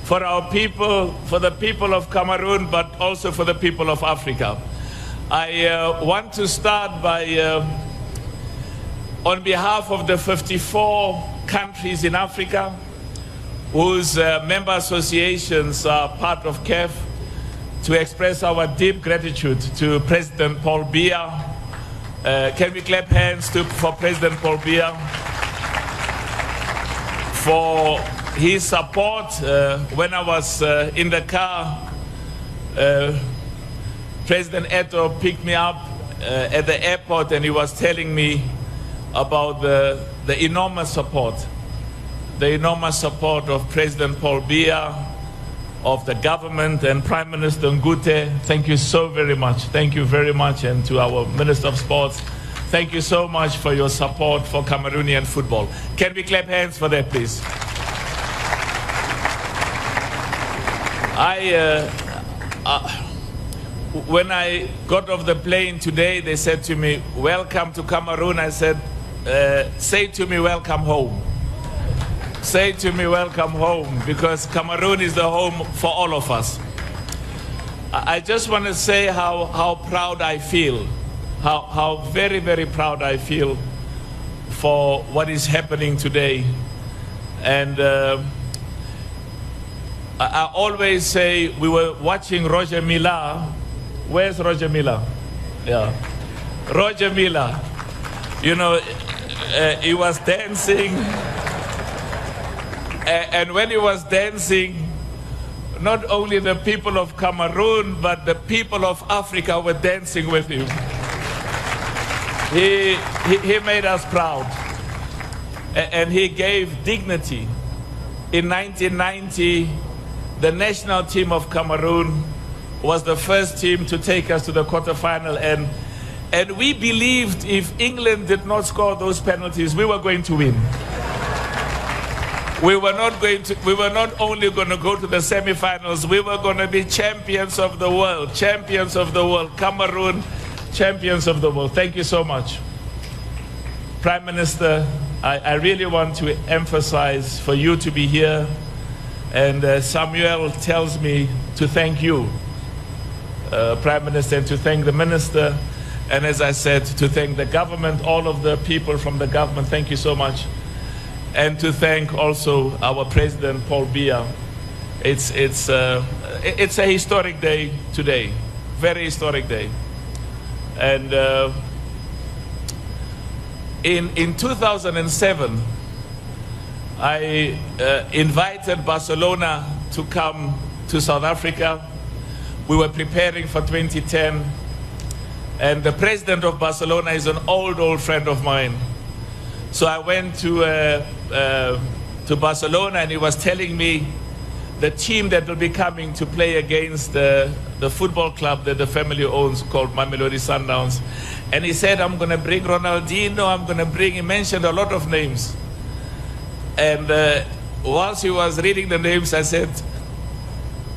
for our people, for the people of Cameroon, but also for the people of Africa. I want to start by, on behalf of the 54 countries in Africa, whose member associations are part of CAF, to express our deep gratitude to President Paul Biya. Can we clap hands for President Paul Biya for his support? When I was in the car, President Eto'o picked me up at the airport, and he was telling me about the enormous support of President Paul Biya, of the government, and Prime Minister Ngute. Thank you so very much. Thank you very much. And to our Minister of Sports, thank you so much for your support for Cameroonian football. Can we clap hands for that, please? When I got off the plane today, they said to me, welcome to Cameroon. I said, say to me, welcome home. Say to me, welcome home, because Cameroon is the home for all of us. I just want to say how proud I feel, how very, very proud I feel for what is happening today. And I always say, we were watching Roger Milla. Where's Roger Milla? Yeah. Roger Milla. You know, he was dancing. And when he was dancing, not only the people of Cameroon, but the people of Africa were dancing with him. He made us proud. And he gave dignity. In 1990, the national team of Cameroon was the first team to take us to the quarterfinal. And we believed if England did not score those penalties, we were going to win. We were not only going to go to the semifinals, we were going to be champions of the world, Cameroon, champions of the world. Thank you so much. Prime Minister, I really want to emphasize for you to be here, and Samuel tells me to thank you, Prime Minister, and to thank the Minister, and as I said, to thank the government, all of the people from the government. Thank you so much. And to thank also our President Paul Biya. It's a historic day today, very historic day. And in 2007, I invited Barcelona to come to South Africa. We were preparing for 2010, and the president of Barcelona is an old friend of mine. So I went to Barcelona, and he was telling me the team that will be coming to play against the football club that the family owns called Mamelodi Sundowns. And he said, I'm going to bring Ronaldinho, he mentioned a lot of names. And whilst he was reading the names, I said,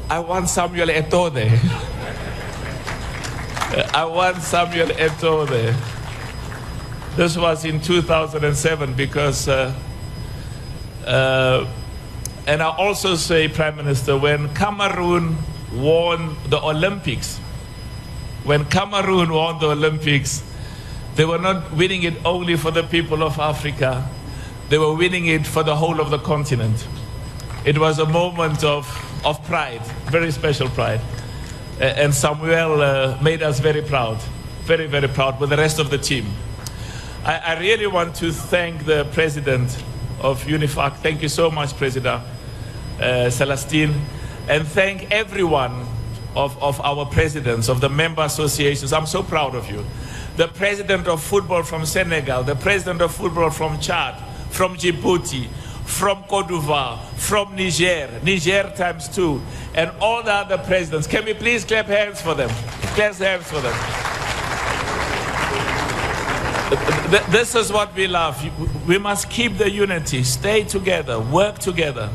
I want Samuel Eto'o there. I want Samuel Eto'o there. This was in 2007 because, and I also say, Prime Minister, when Cameroon won the Olympics, they were not winning it only for the people of Africa, they were winning it for the whole of the continent. It was a moment of pride, very special pride. And Samuel made us very proud, very, very proud with the rest of the team. I really want to thank the president of UNIFAC. Thank you so much, President Celestine. And thank everyone of our presidents, of the member associations. I'm so proud of you. The president of football from Senegal, the president of football from Chad, from Djibouti, from Côte d'Ivoire, from Niger, Niger times 2, and all the other presidents. Can we please clap hands for them? Clap hands for them. This is what we love. We must keep the unity, stay together, work together.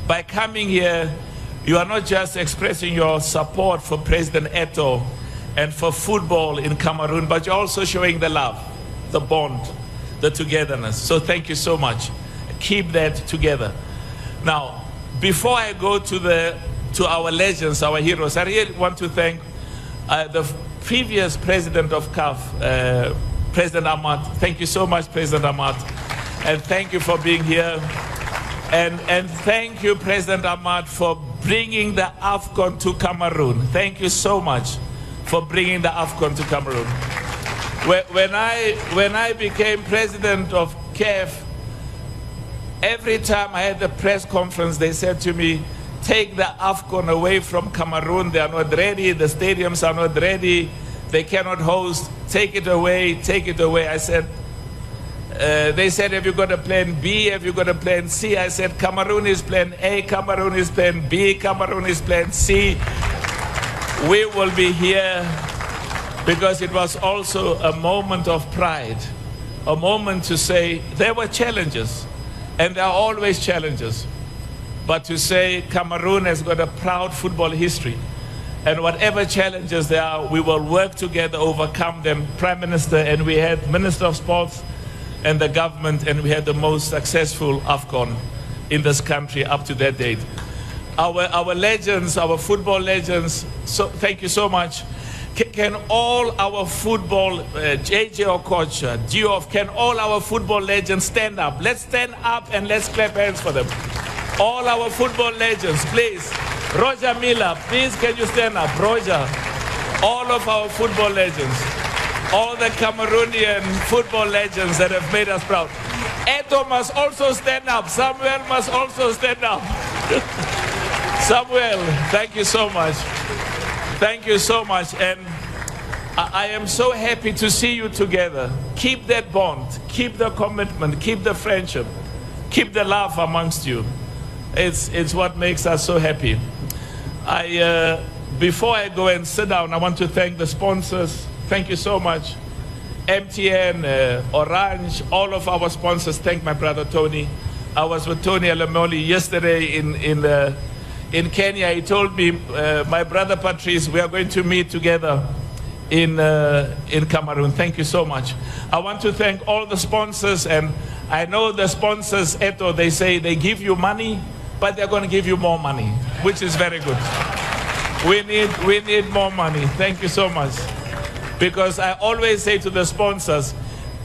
By coming here, you are not just expressing your support for President Eto'o and for football in Cameroon, but you're also showing the love, the bond, the togetherness. So thank you so much. Keep that together. Now, before I go to our legends, our heroes, I really want to thank the previous president of CAF, President Ahmad. Thank you so much, President Ahmad. And thank you for being here. And thank you, President Ahmad, for bringing the AFCON to Cameroon. Thank you so much for bringing the AFCON to Cameroon. When I became president of CAF, every time I had the press conference, they said to me, take the AFCON away from Cameroon. They are not ready. The stadiums are not ready. They cannot host. Take it away. Take it away. I said, they said, have you got a plan B? Have you got a plan C? I said, Cameroon is plan A, Cameroon is plan B, Cameroon is plan C. We will be here because it was also a moment of pride, a moment to say there were challenges, and there are always challenges. But to say Cameroon has got a proud football history, and whatever challenges there are, we will work together, overcome them. Prime Minister, and we had Minister of Sports, and the government, and we had the most successful AFCON in this country up to that date. Our legends, our football legends, so thank you so much. Can all our football, JJ Okocha, Diouf, can all our football legends stand up? Let's stand up and let's clap hands for them. All our football legends, please. Roger Milla, please can you stand up? Roger, all of our football legends. All the Cameroonian football legends that have made us proud. Eto'o must also stand up. Samuel must also stand up. Samuel, thank you so much. Thank you so much. And I am so happy to see you together. Keep that bond, keep the commitment, keep the friendship, keep the love amongst you. It's what makes us so happy. Before I go and sit down, I want to thank the sponsors. Thank you so much. MTN, Orange, all of our sponsors. Thank my brother Tony. I was with Tony Alamoli yesterday in Kenya. He told me, my brother Patrice, we are going to meet together in Cameroon. Thank you so much. I want to thank all the sponsors, and I know the sponsors, Eto'o, they say they give you money, but they're going to give you more money, which is very good. We need more money. Thank you so much. Because I always say to the sponsors,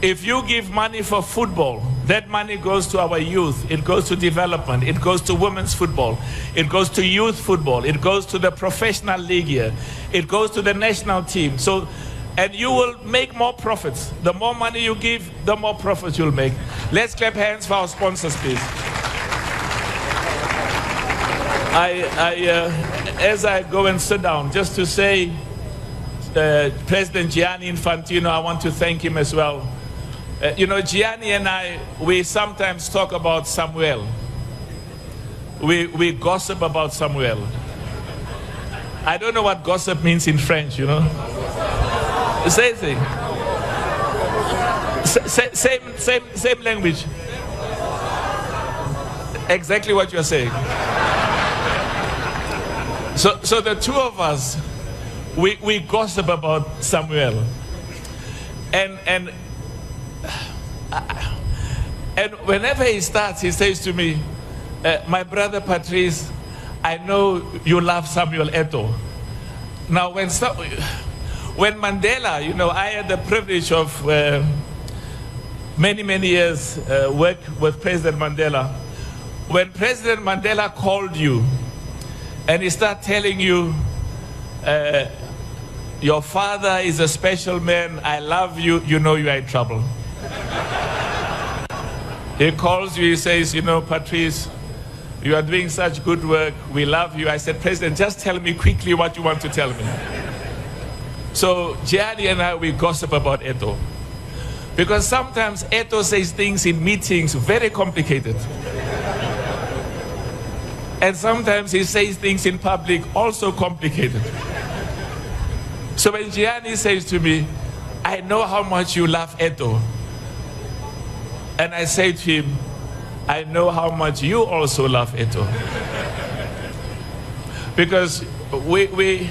if you give money for football, that money goes to our youth, it goes to development, it goes to women's football, it goes to youth football, it goes to the professional league here, it goes to the national team. So, and you will make more profits. The more money you give, the more profits you'll make. Let's clap hands for our sponsors, please. As I go and sit down, just to say, President Gianni Infantino, I want to thank him as well. You know, Gianni and I, we sometimes talk about Samuel. We gossip about Samuel. I don't know what gossip means in French, you know. Same thing. Same language. Exactly what you're saying. So the two of us, we gossip about Samuel, and whenever he starts, he says to me, my brother Patrice, I know you love Samuel Eto'o. Now when Mandela, you know, I had the privilege of many years work with President Mandela. When President Mandela called you and he started telling you, your father is a special man, I love you, you know you are in trouble. He calls you, he says, you know, Patrice, You are doing such good work. We love you. I said, President, just tell me quickly what you want to tell me. So Gianni and I, we gossip about Eto'o. Because sometimes Eto'o says things in meetings very complicated. And sometimes he says things in public also complicated. So when Gianni says to me, I know how much you love Eto'o. And I say to him, I know how much you also love Eto'o. Because we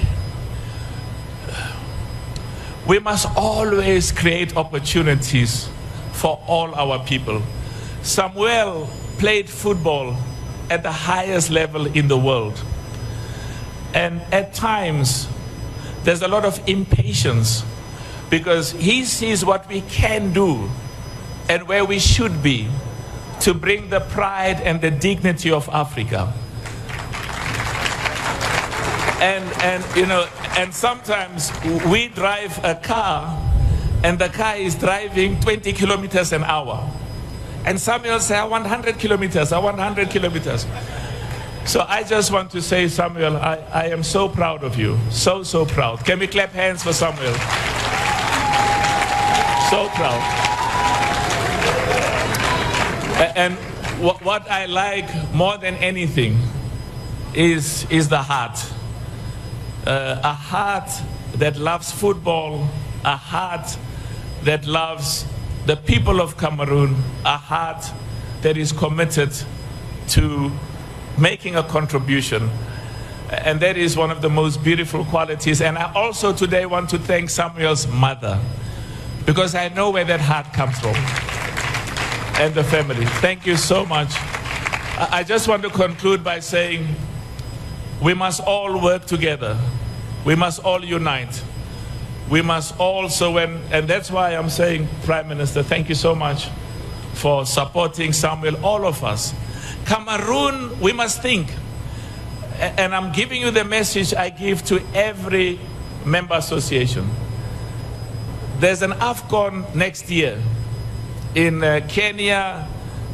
must always create opportunities for all our people. Samuel played football at the highest level in the world. And at times, there's a lot of impatience because he sees what we can do and where we should be to bring the pride and the dignity of Africa. And sometimes we drive a car and the car is driving 20 kilometers an hour. And Samuel says, I want 100 kilometers, I want 100 kilometers. So I just want to say, Samuel, I am so proud of you. So, so proud. Can we clap hands for Samuel? So proud. And what I like more than anything is the heart. A heart that loves football, a heart that loves the people of Cameroon, a heart that is committed to making a contribution. And that is one of the most beautiful qualities. And I also today want to thank Samuel's mother, because I know where that heart comes from, and the family. Thank you so much. I just want to conclude by saying we must all work together. We must all unite. We must also, and that's why I'm saying, Prime Minister, thank you so much for supporting Samuel, all of us. Cameroon, we must think. And I'm giving you the message I give to every member association. There's an AFCON next year in Kenya,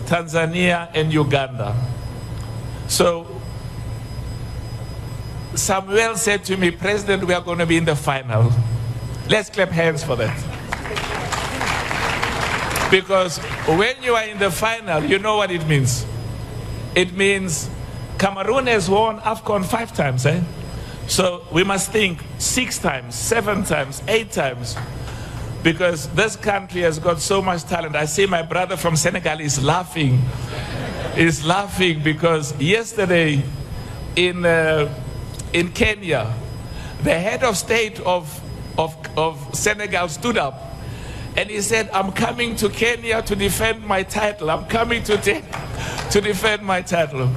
Tanzania, and Uganda. So Samuel said to me, President, we are going to be in the final. Let's clap hands for that. Because when you are in the final, you know what it means. It means Cameroon has won AFCON 5 times. So we must think 6 times, 7 times, 8 times. Because this country has got so much talent. I see my brother from Senegal is laughing. He's laughing because yesterday in Kenya, the head of state of Senegal stood up and he said, I'm coming to Kenya to defend my title. I'm coming to defend my title.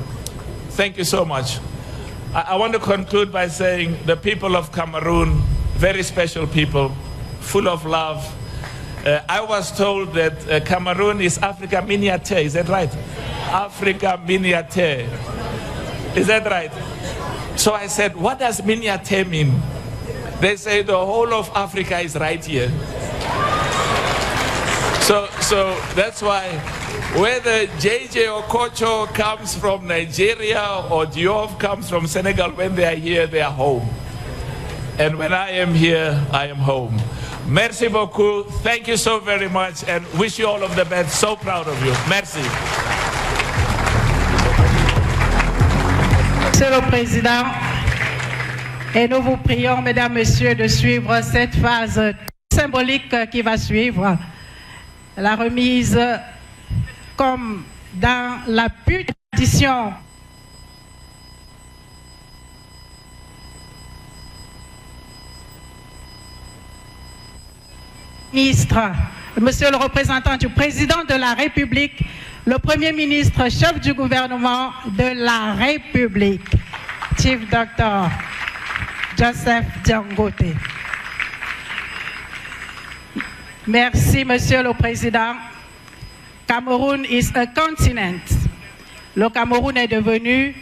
Thank you so much. I want to conclude by saying the people of Cameroon, very special people, full of love. I was told that Cameroon is Africa miniature. Is that right? Africa miniature. Is that right? So I said, what does miniature mean? They say the whole of Africa is right here. So that's why whether JJ Okocha comes from Nigeria or Diop comes from Senegal, when they are here, they are home. And when I am here, I am home. Merci beaucoup. Thank you so very much and wish you all of the best. So proud of you. Merci. Monsieur le Président, et nous vous prions, Mesdames, Messieurs, de suivre cette phase symbolique qui va suivre. La remise, comme dans la pure tradition ministre, Monsieur le représentant du président de la République, le Premier ministre, chef du gouvernement de la République, Chief Dr. Joseph Diangote. Merci, Monsieur le Président. Cameroun is a continent. Le Cameroun est devenu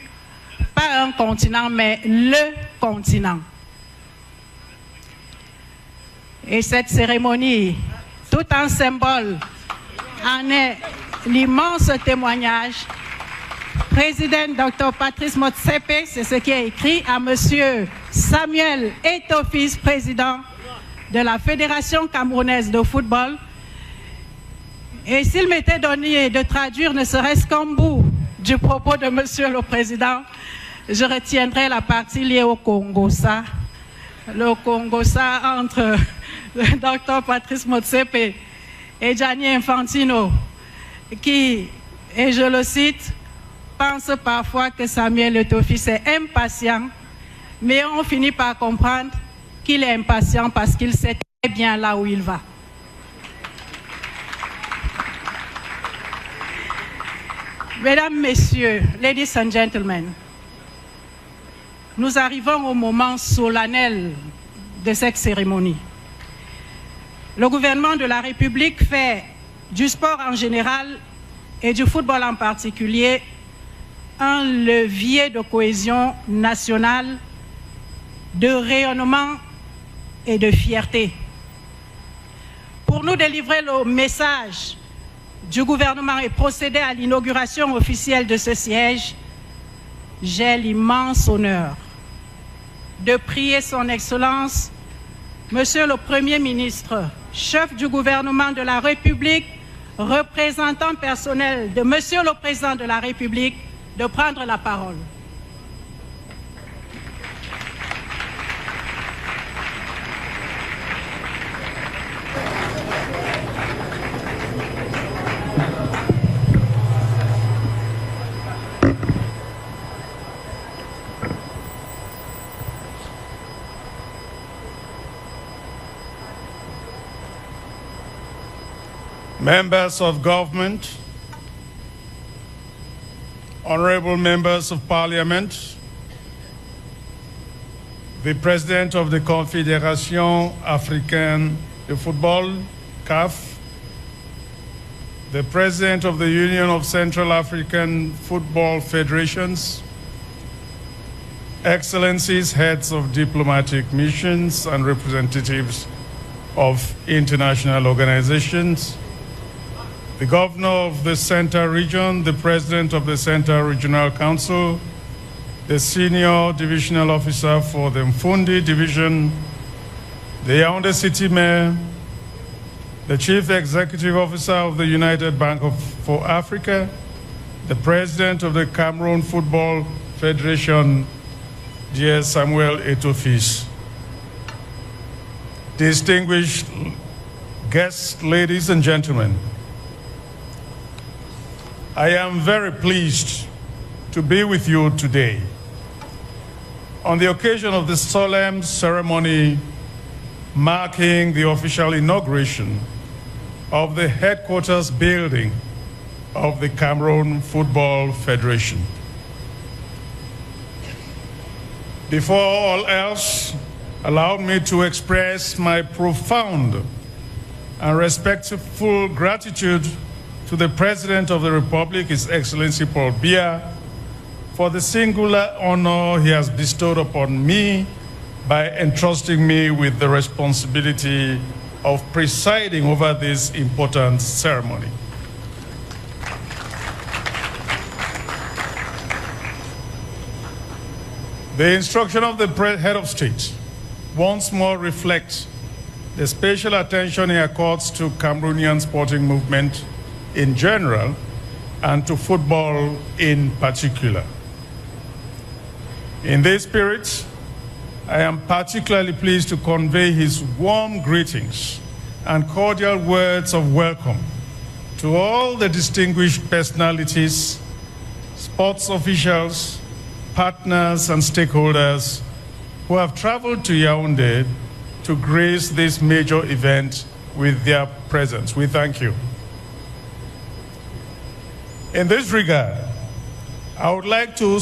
pas un continent, mais le continent. Et cette cérémonie, tout en symbole, en est l'immense témoignage Président Dr. Patrice Motsepe, c'est ce qui est écrit, à Monsieur Samuel Eto'o, président de la Fédération camerounaise de football. Et s'il m'était donné de traduire ne serait-ce qu'un bout du propos de Monsieur le Président, je retiendrai la partie liée au Congossa. Le Congossa entre le Dr. Patrice Motsepe et Gianni Infantino, qui, et je le cite, pense parfois que Samuel Eto'o est impatient, mais on finit par comprendre qu'il est impatient parce qu'il sait très bien là où il va. Mesdames, Messieurs, ladies and gentlemen, nous arrivons au moment solennel de cette cérémonie. Le gouvernement de la République fait du sport en général et du football en particulier un levier de cohésion nationale, de rayonnement et de fierté. Pour nous délivrer le message du gouvernement et procéder à l'inauguration officielle de ce siège, j'ai l'immense honneur de prier son Excellence, Monsieur le Premier ministre, chef du gouvernement de la République, représentant personnel de Monsieur le Président de la République, de prendre la parole. Members of government, honorable members of parliament, the President of the Confédération Africaine de Football, CAF, the President of the Union of Central African Football Federations, Excellencies, heads of diplomatic missions and representatives of international organizations, the Governor of the Center Region, the President of the Center Regional Council, the Senior Divisional Officer for the Mfundi Division, the Yaoundé City Mayor, the Chief Executive Officer of the United Bank for Africa, the President of the Cameroon Football Federation, dear Samuel Eto'o, distinguished guests, ladies and gentlemen, I am very pleased to be with you today on the occasion of the solemn ceremony marking the official inauguration of the headquarters building of the Cameroon Football Federation. Before all else, allow me to express my profound and respectful gratitude to the President of the Republic, His Excellency Paul Biya, for the singular honor he has bestowed upon me by entrusting me with the responsibility of presiding over this important ceremony. The instruction of the head of state once more reflects the special attention he accords to Cameroonian sporting movement in general and to football in particular. In this spirit, I am particularly pleased to convey his warm greetings and cordial words of welcome to all the distinguished personalities, sports officials, partners, and stakeholders who have traveled to Yaoundé to grace this major event with their presence. We thank you. In this regard, I would like to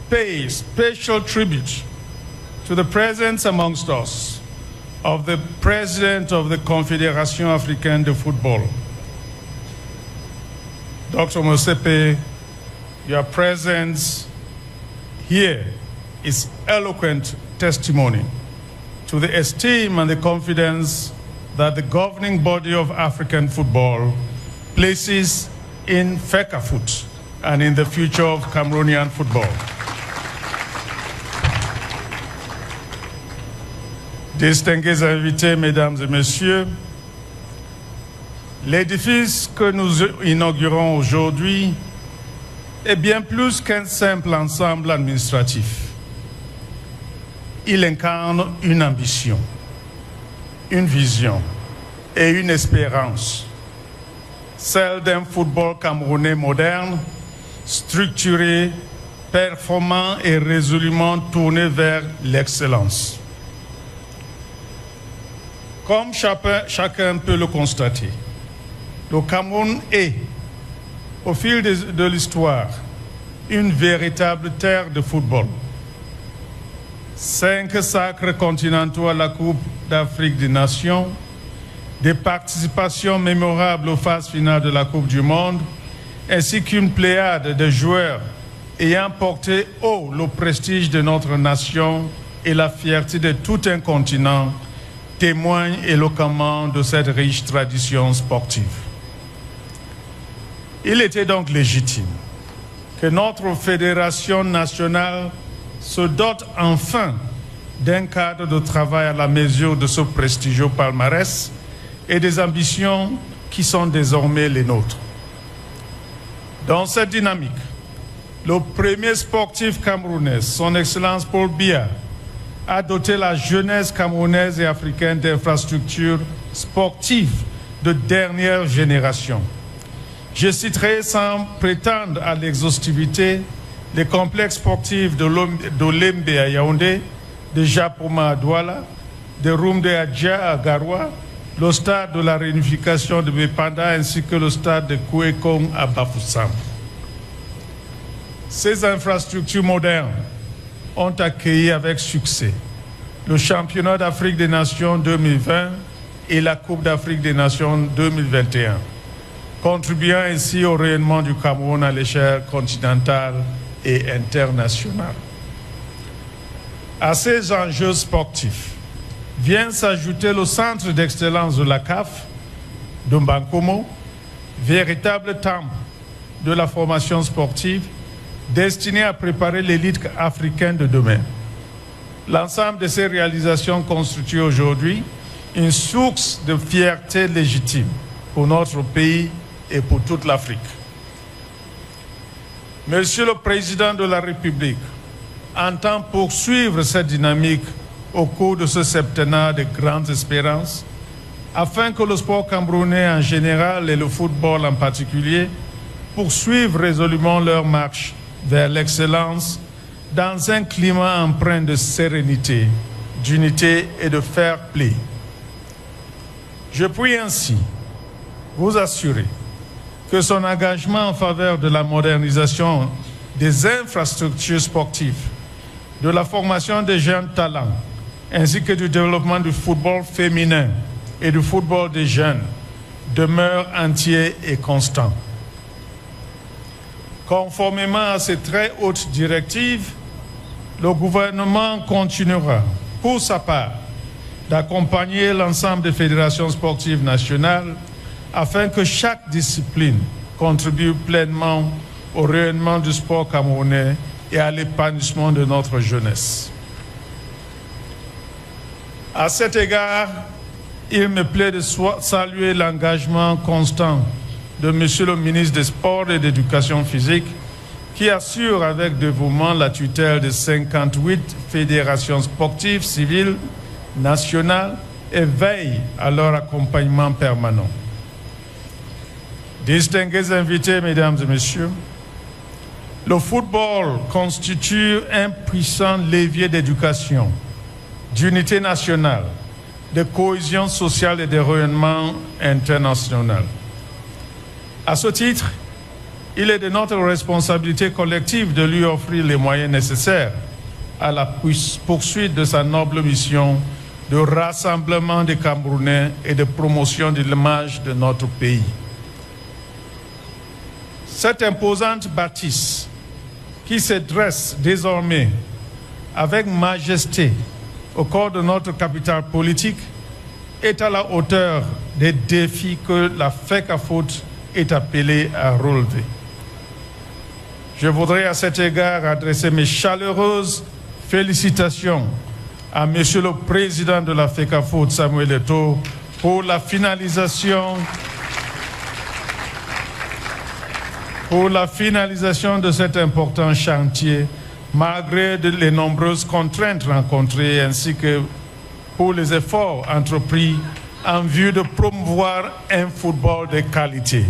pay special tribute to the presence amongst us of the President of the Confédération Africaine de Football. Dr. Motsepe, your presence here is eloquent testimony to the esteem and the confidence that the governing body of African football places in FECAFOOT and in the future of Cameroonian football. Distingués invités, mesdames et messieurs, l'édifice que nous inaugurons aujourd'hui est bien plus qu'un simple ensemble administratif. Il incarne une ambition, une vision et une espérance, celle d'un football camerounais moderne, structuré, performant et résolument tourné vers l'excellence. Comme chacun peut le constater, le Cameroun est, au fil de l'histoire, une véritable terre de football. 5 sacres continentaux à la Coupe d'Afrique des Nations, des participations mémorables aux phases finales de la Coupe du Monde, ainsi qu'une pléiade de joueurs ayant porté haut le prestige de notre nation et la fierté de tout un continent, témoignent éloquemment de cette riche tradition sportive. Il était donc légitime que notre fédération nationale se dote enfin d'un cadre de travail à la mesure de ce prestigieux palmarès et des ambitions qui sont désormais les nôtres. Dans cette dynamique, le premier sportif camerounais, son Excellence Paul Biya, a doté la jeunesse camerounaise et africaine d'infrastructures sportives de dernière génération. Je citerai sans prétendre à l'exhaustivité les complexes sportifs de Lembe à Yaoundé, de Japoma à Douala, de Rumde à Dja à Garoua, le stade de la réunification de Bepanda ainsi que le stade de Kouekong à Bafoussam. Ces infrastructures modernes ont accueilli avec succès le championnat d'Afrique des Nations 2020 et la Coupe d'Afrique des Nations 2021, contribuant ainsi au rayonnement du Cameroun à l'échelle continentale et internationale. À ces enjeux sportifs vient s'ajouter le centre d'excellence de la CAF de Mbankomo, véritable temple de la formation sportive destiné à préparer l'élite africaine de demain. L'ensemble de ces réalisations constitue aujourd'hui une source de fierté légitime pour notre pays et pour toute l'Afrique. Monsieur le Président de la République entend poursuivre cette dynamique au cours de ce septennat de grandes espérances afin que le sport camerounais en général et le football en particulier poursuivent résolument leur marche vers l'excellence dans un climat empreint de sérénité, d'unité et de fair play. Je puis ainsi vous assurer que son engagement en faveur de la modernisation des infrastructures sportives, de la formation des jeunes talents, ainsi que du développement du football féminin et du football des jeunes demeure entier et constant. Conformément à ces très hautes directives, le gouvernement continuera, pour sa part, d'accompagner l'ensemble des fédérations sportives nationales afin que chaque discipline contribue pleinement au rayonnement du sport camerounais et à l'épanouissement de notre jeunesse. À cet égard, il me plaît de saluer l'engagement constant de Monsieur le ministre des Sports et de l'Éducation physique, qui assure avec dévouement la tutelle de 58 fédérations sportives civiles nationales et veille à leur accompagnement permanent. Distingués invités, mesdames et messieurs, le football constitue un puissant levier d'éducation, d'unité nationale, de cohésion sociale et de rayonnement international. À ce titre, il est de notre responsabilité collective de lui offrir les moyens nécessaires à la poursuite de sa noble mission de rassemblement des Camerounais et de promotion de l'image de notre pays. Cette imposante bâtisse qui se dresse désormais avec majesté au cœur de notre capitale politique est à la hauteur des défis que la FECAFOOT est appelée à relever. Je voudrais à cet égard adresser mes chaleureuses félicitations à Monsieur le Président de la FECAFOOT, Samuel Eto'o, pour la finalisation de cet important chantier, malgré les nombreuses contraintes rencontrées, ainsi que pour les efforts entrepris en vue de promouvoir un football de qualité.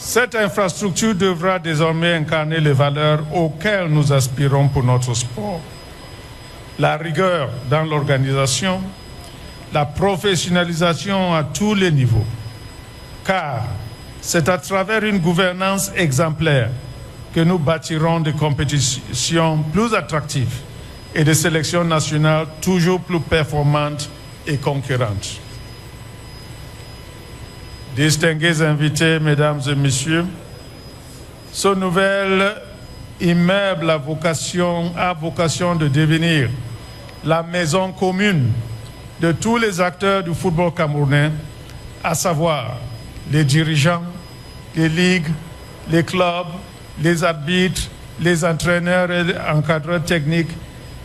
Cette infrastructure devra désormais incarner les valeurs auxquelles nous aspirons pour notre sport. La rigueur dans l'organisation, la professionnalisation à tous les niveaux, car c'est à travers une gouvernance exemplaire que nous bâtirons des compétitions plus attractives et des sélections nationales toujours plus performantes et concurrentes. Distingués invités, mesdames et messieurs, ce nouvel immeuble a vocation de devenir la maison commune de tous les acteurs du football camerounais, à savoir les dirigeants, les ligues, les clubs, les arbitres, les entraîneurs et encadreurs techniques,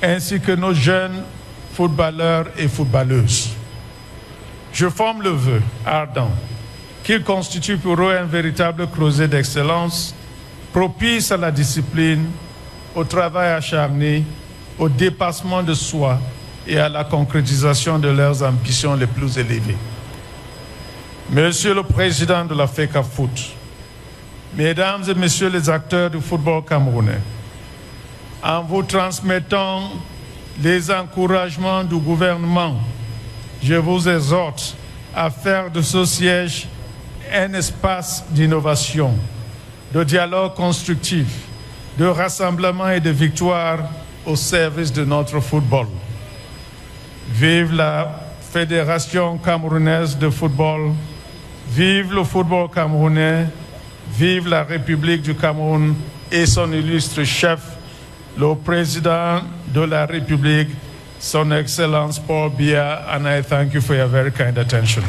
ainsi que nos jeunes footballeurs et footballeuses. Je forme le vœu ardent qu'il constitue pour eux un véritable creuset d'excellence, propice à la discipline, au travail acharné, au dépassement de soi et à la concrétisation de leurs ambitions les plus élevées. Monsieur le Président de la FECAFOOT, Mesdames et Messieurs les acteurs du football camerounais, en vous transmettant les encouragements du gouvernement, je vous exhorte à faire de ce siège un espace d'innovation, de dialogue constructif, de rassemblement et de victoire au service de notre football. Vive la Fédération camerounaise de football, vive le football camerounais, vive la République du Cameroun et son illustre chef, le Président de la République, Son Excellence Paul Biya, and I thank you for your very kind attention.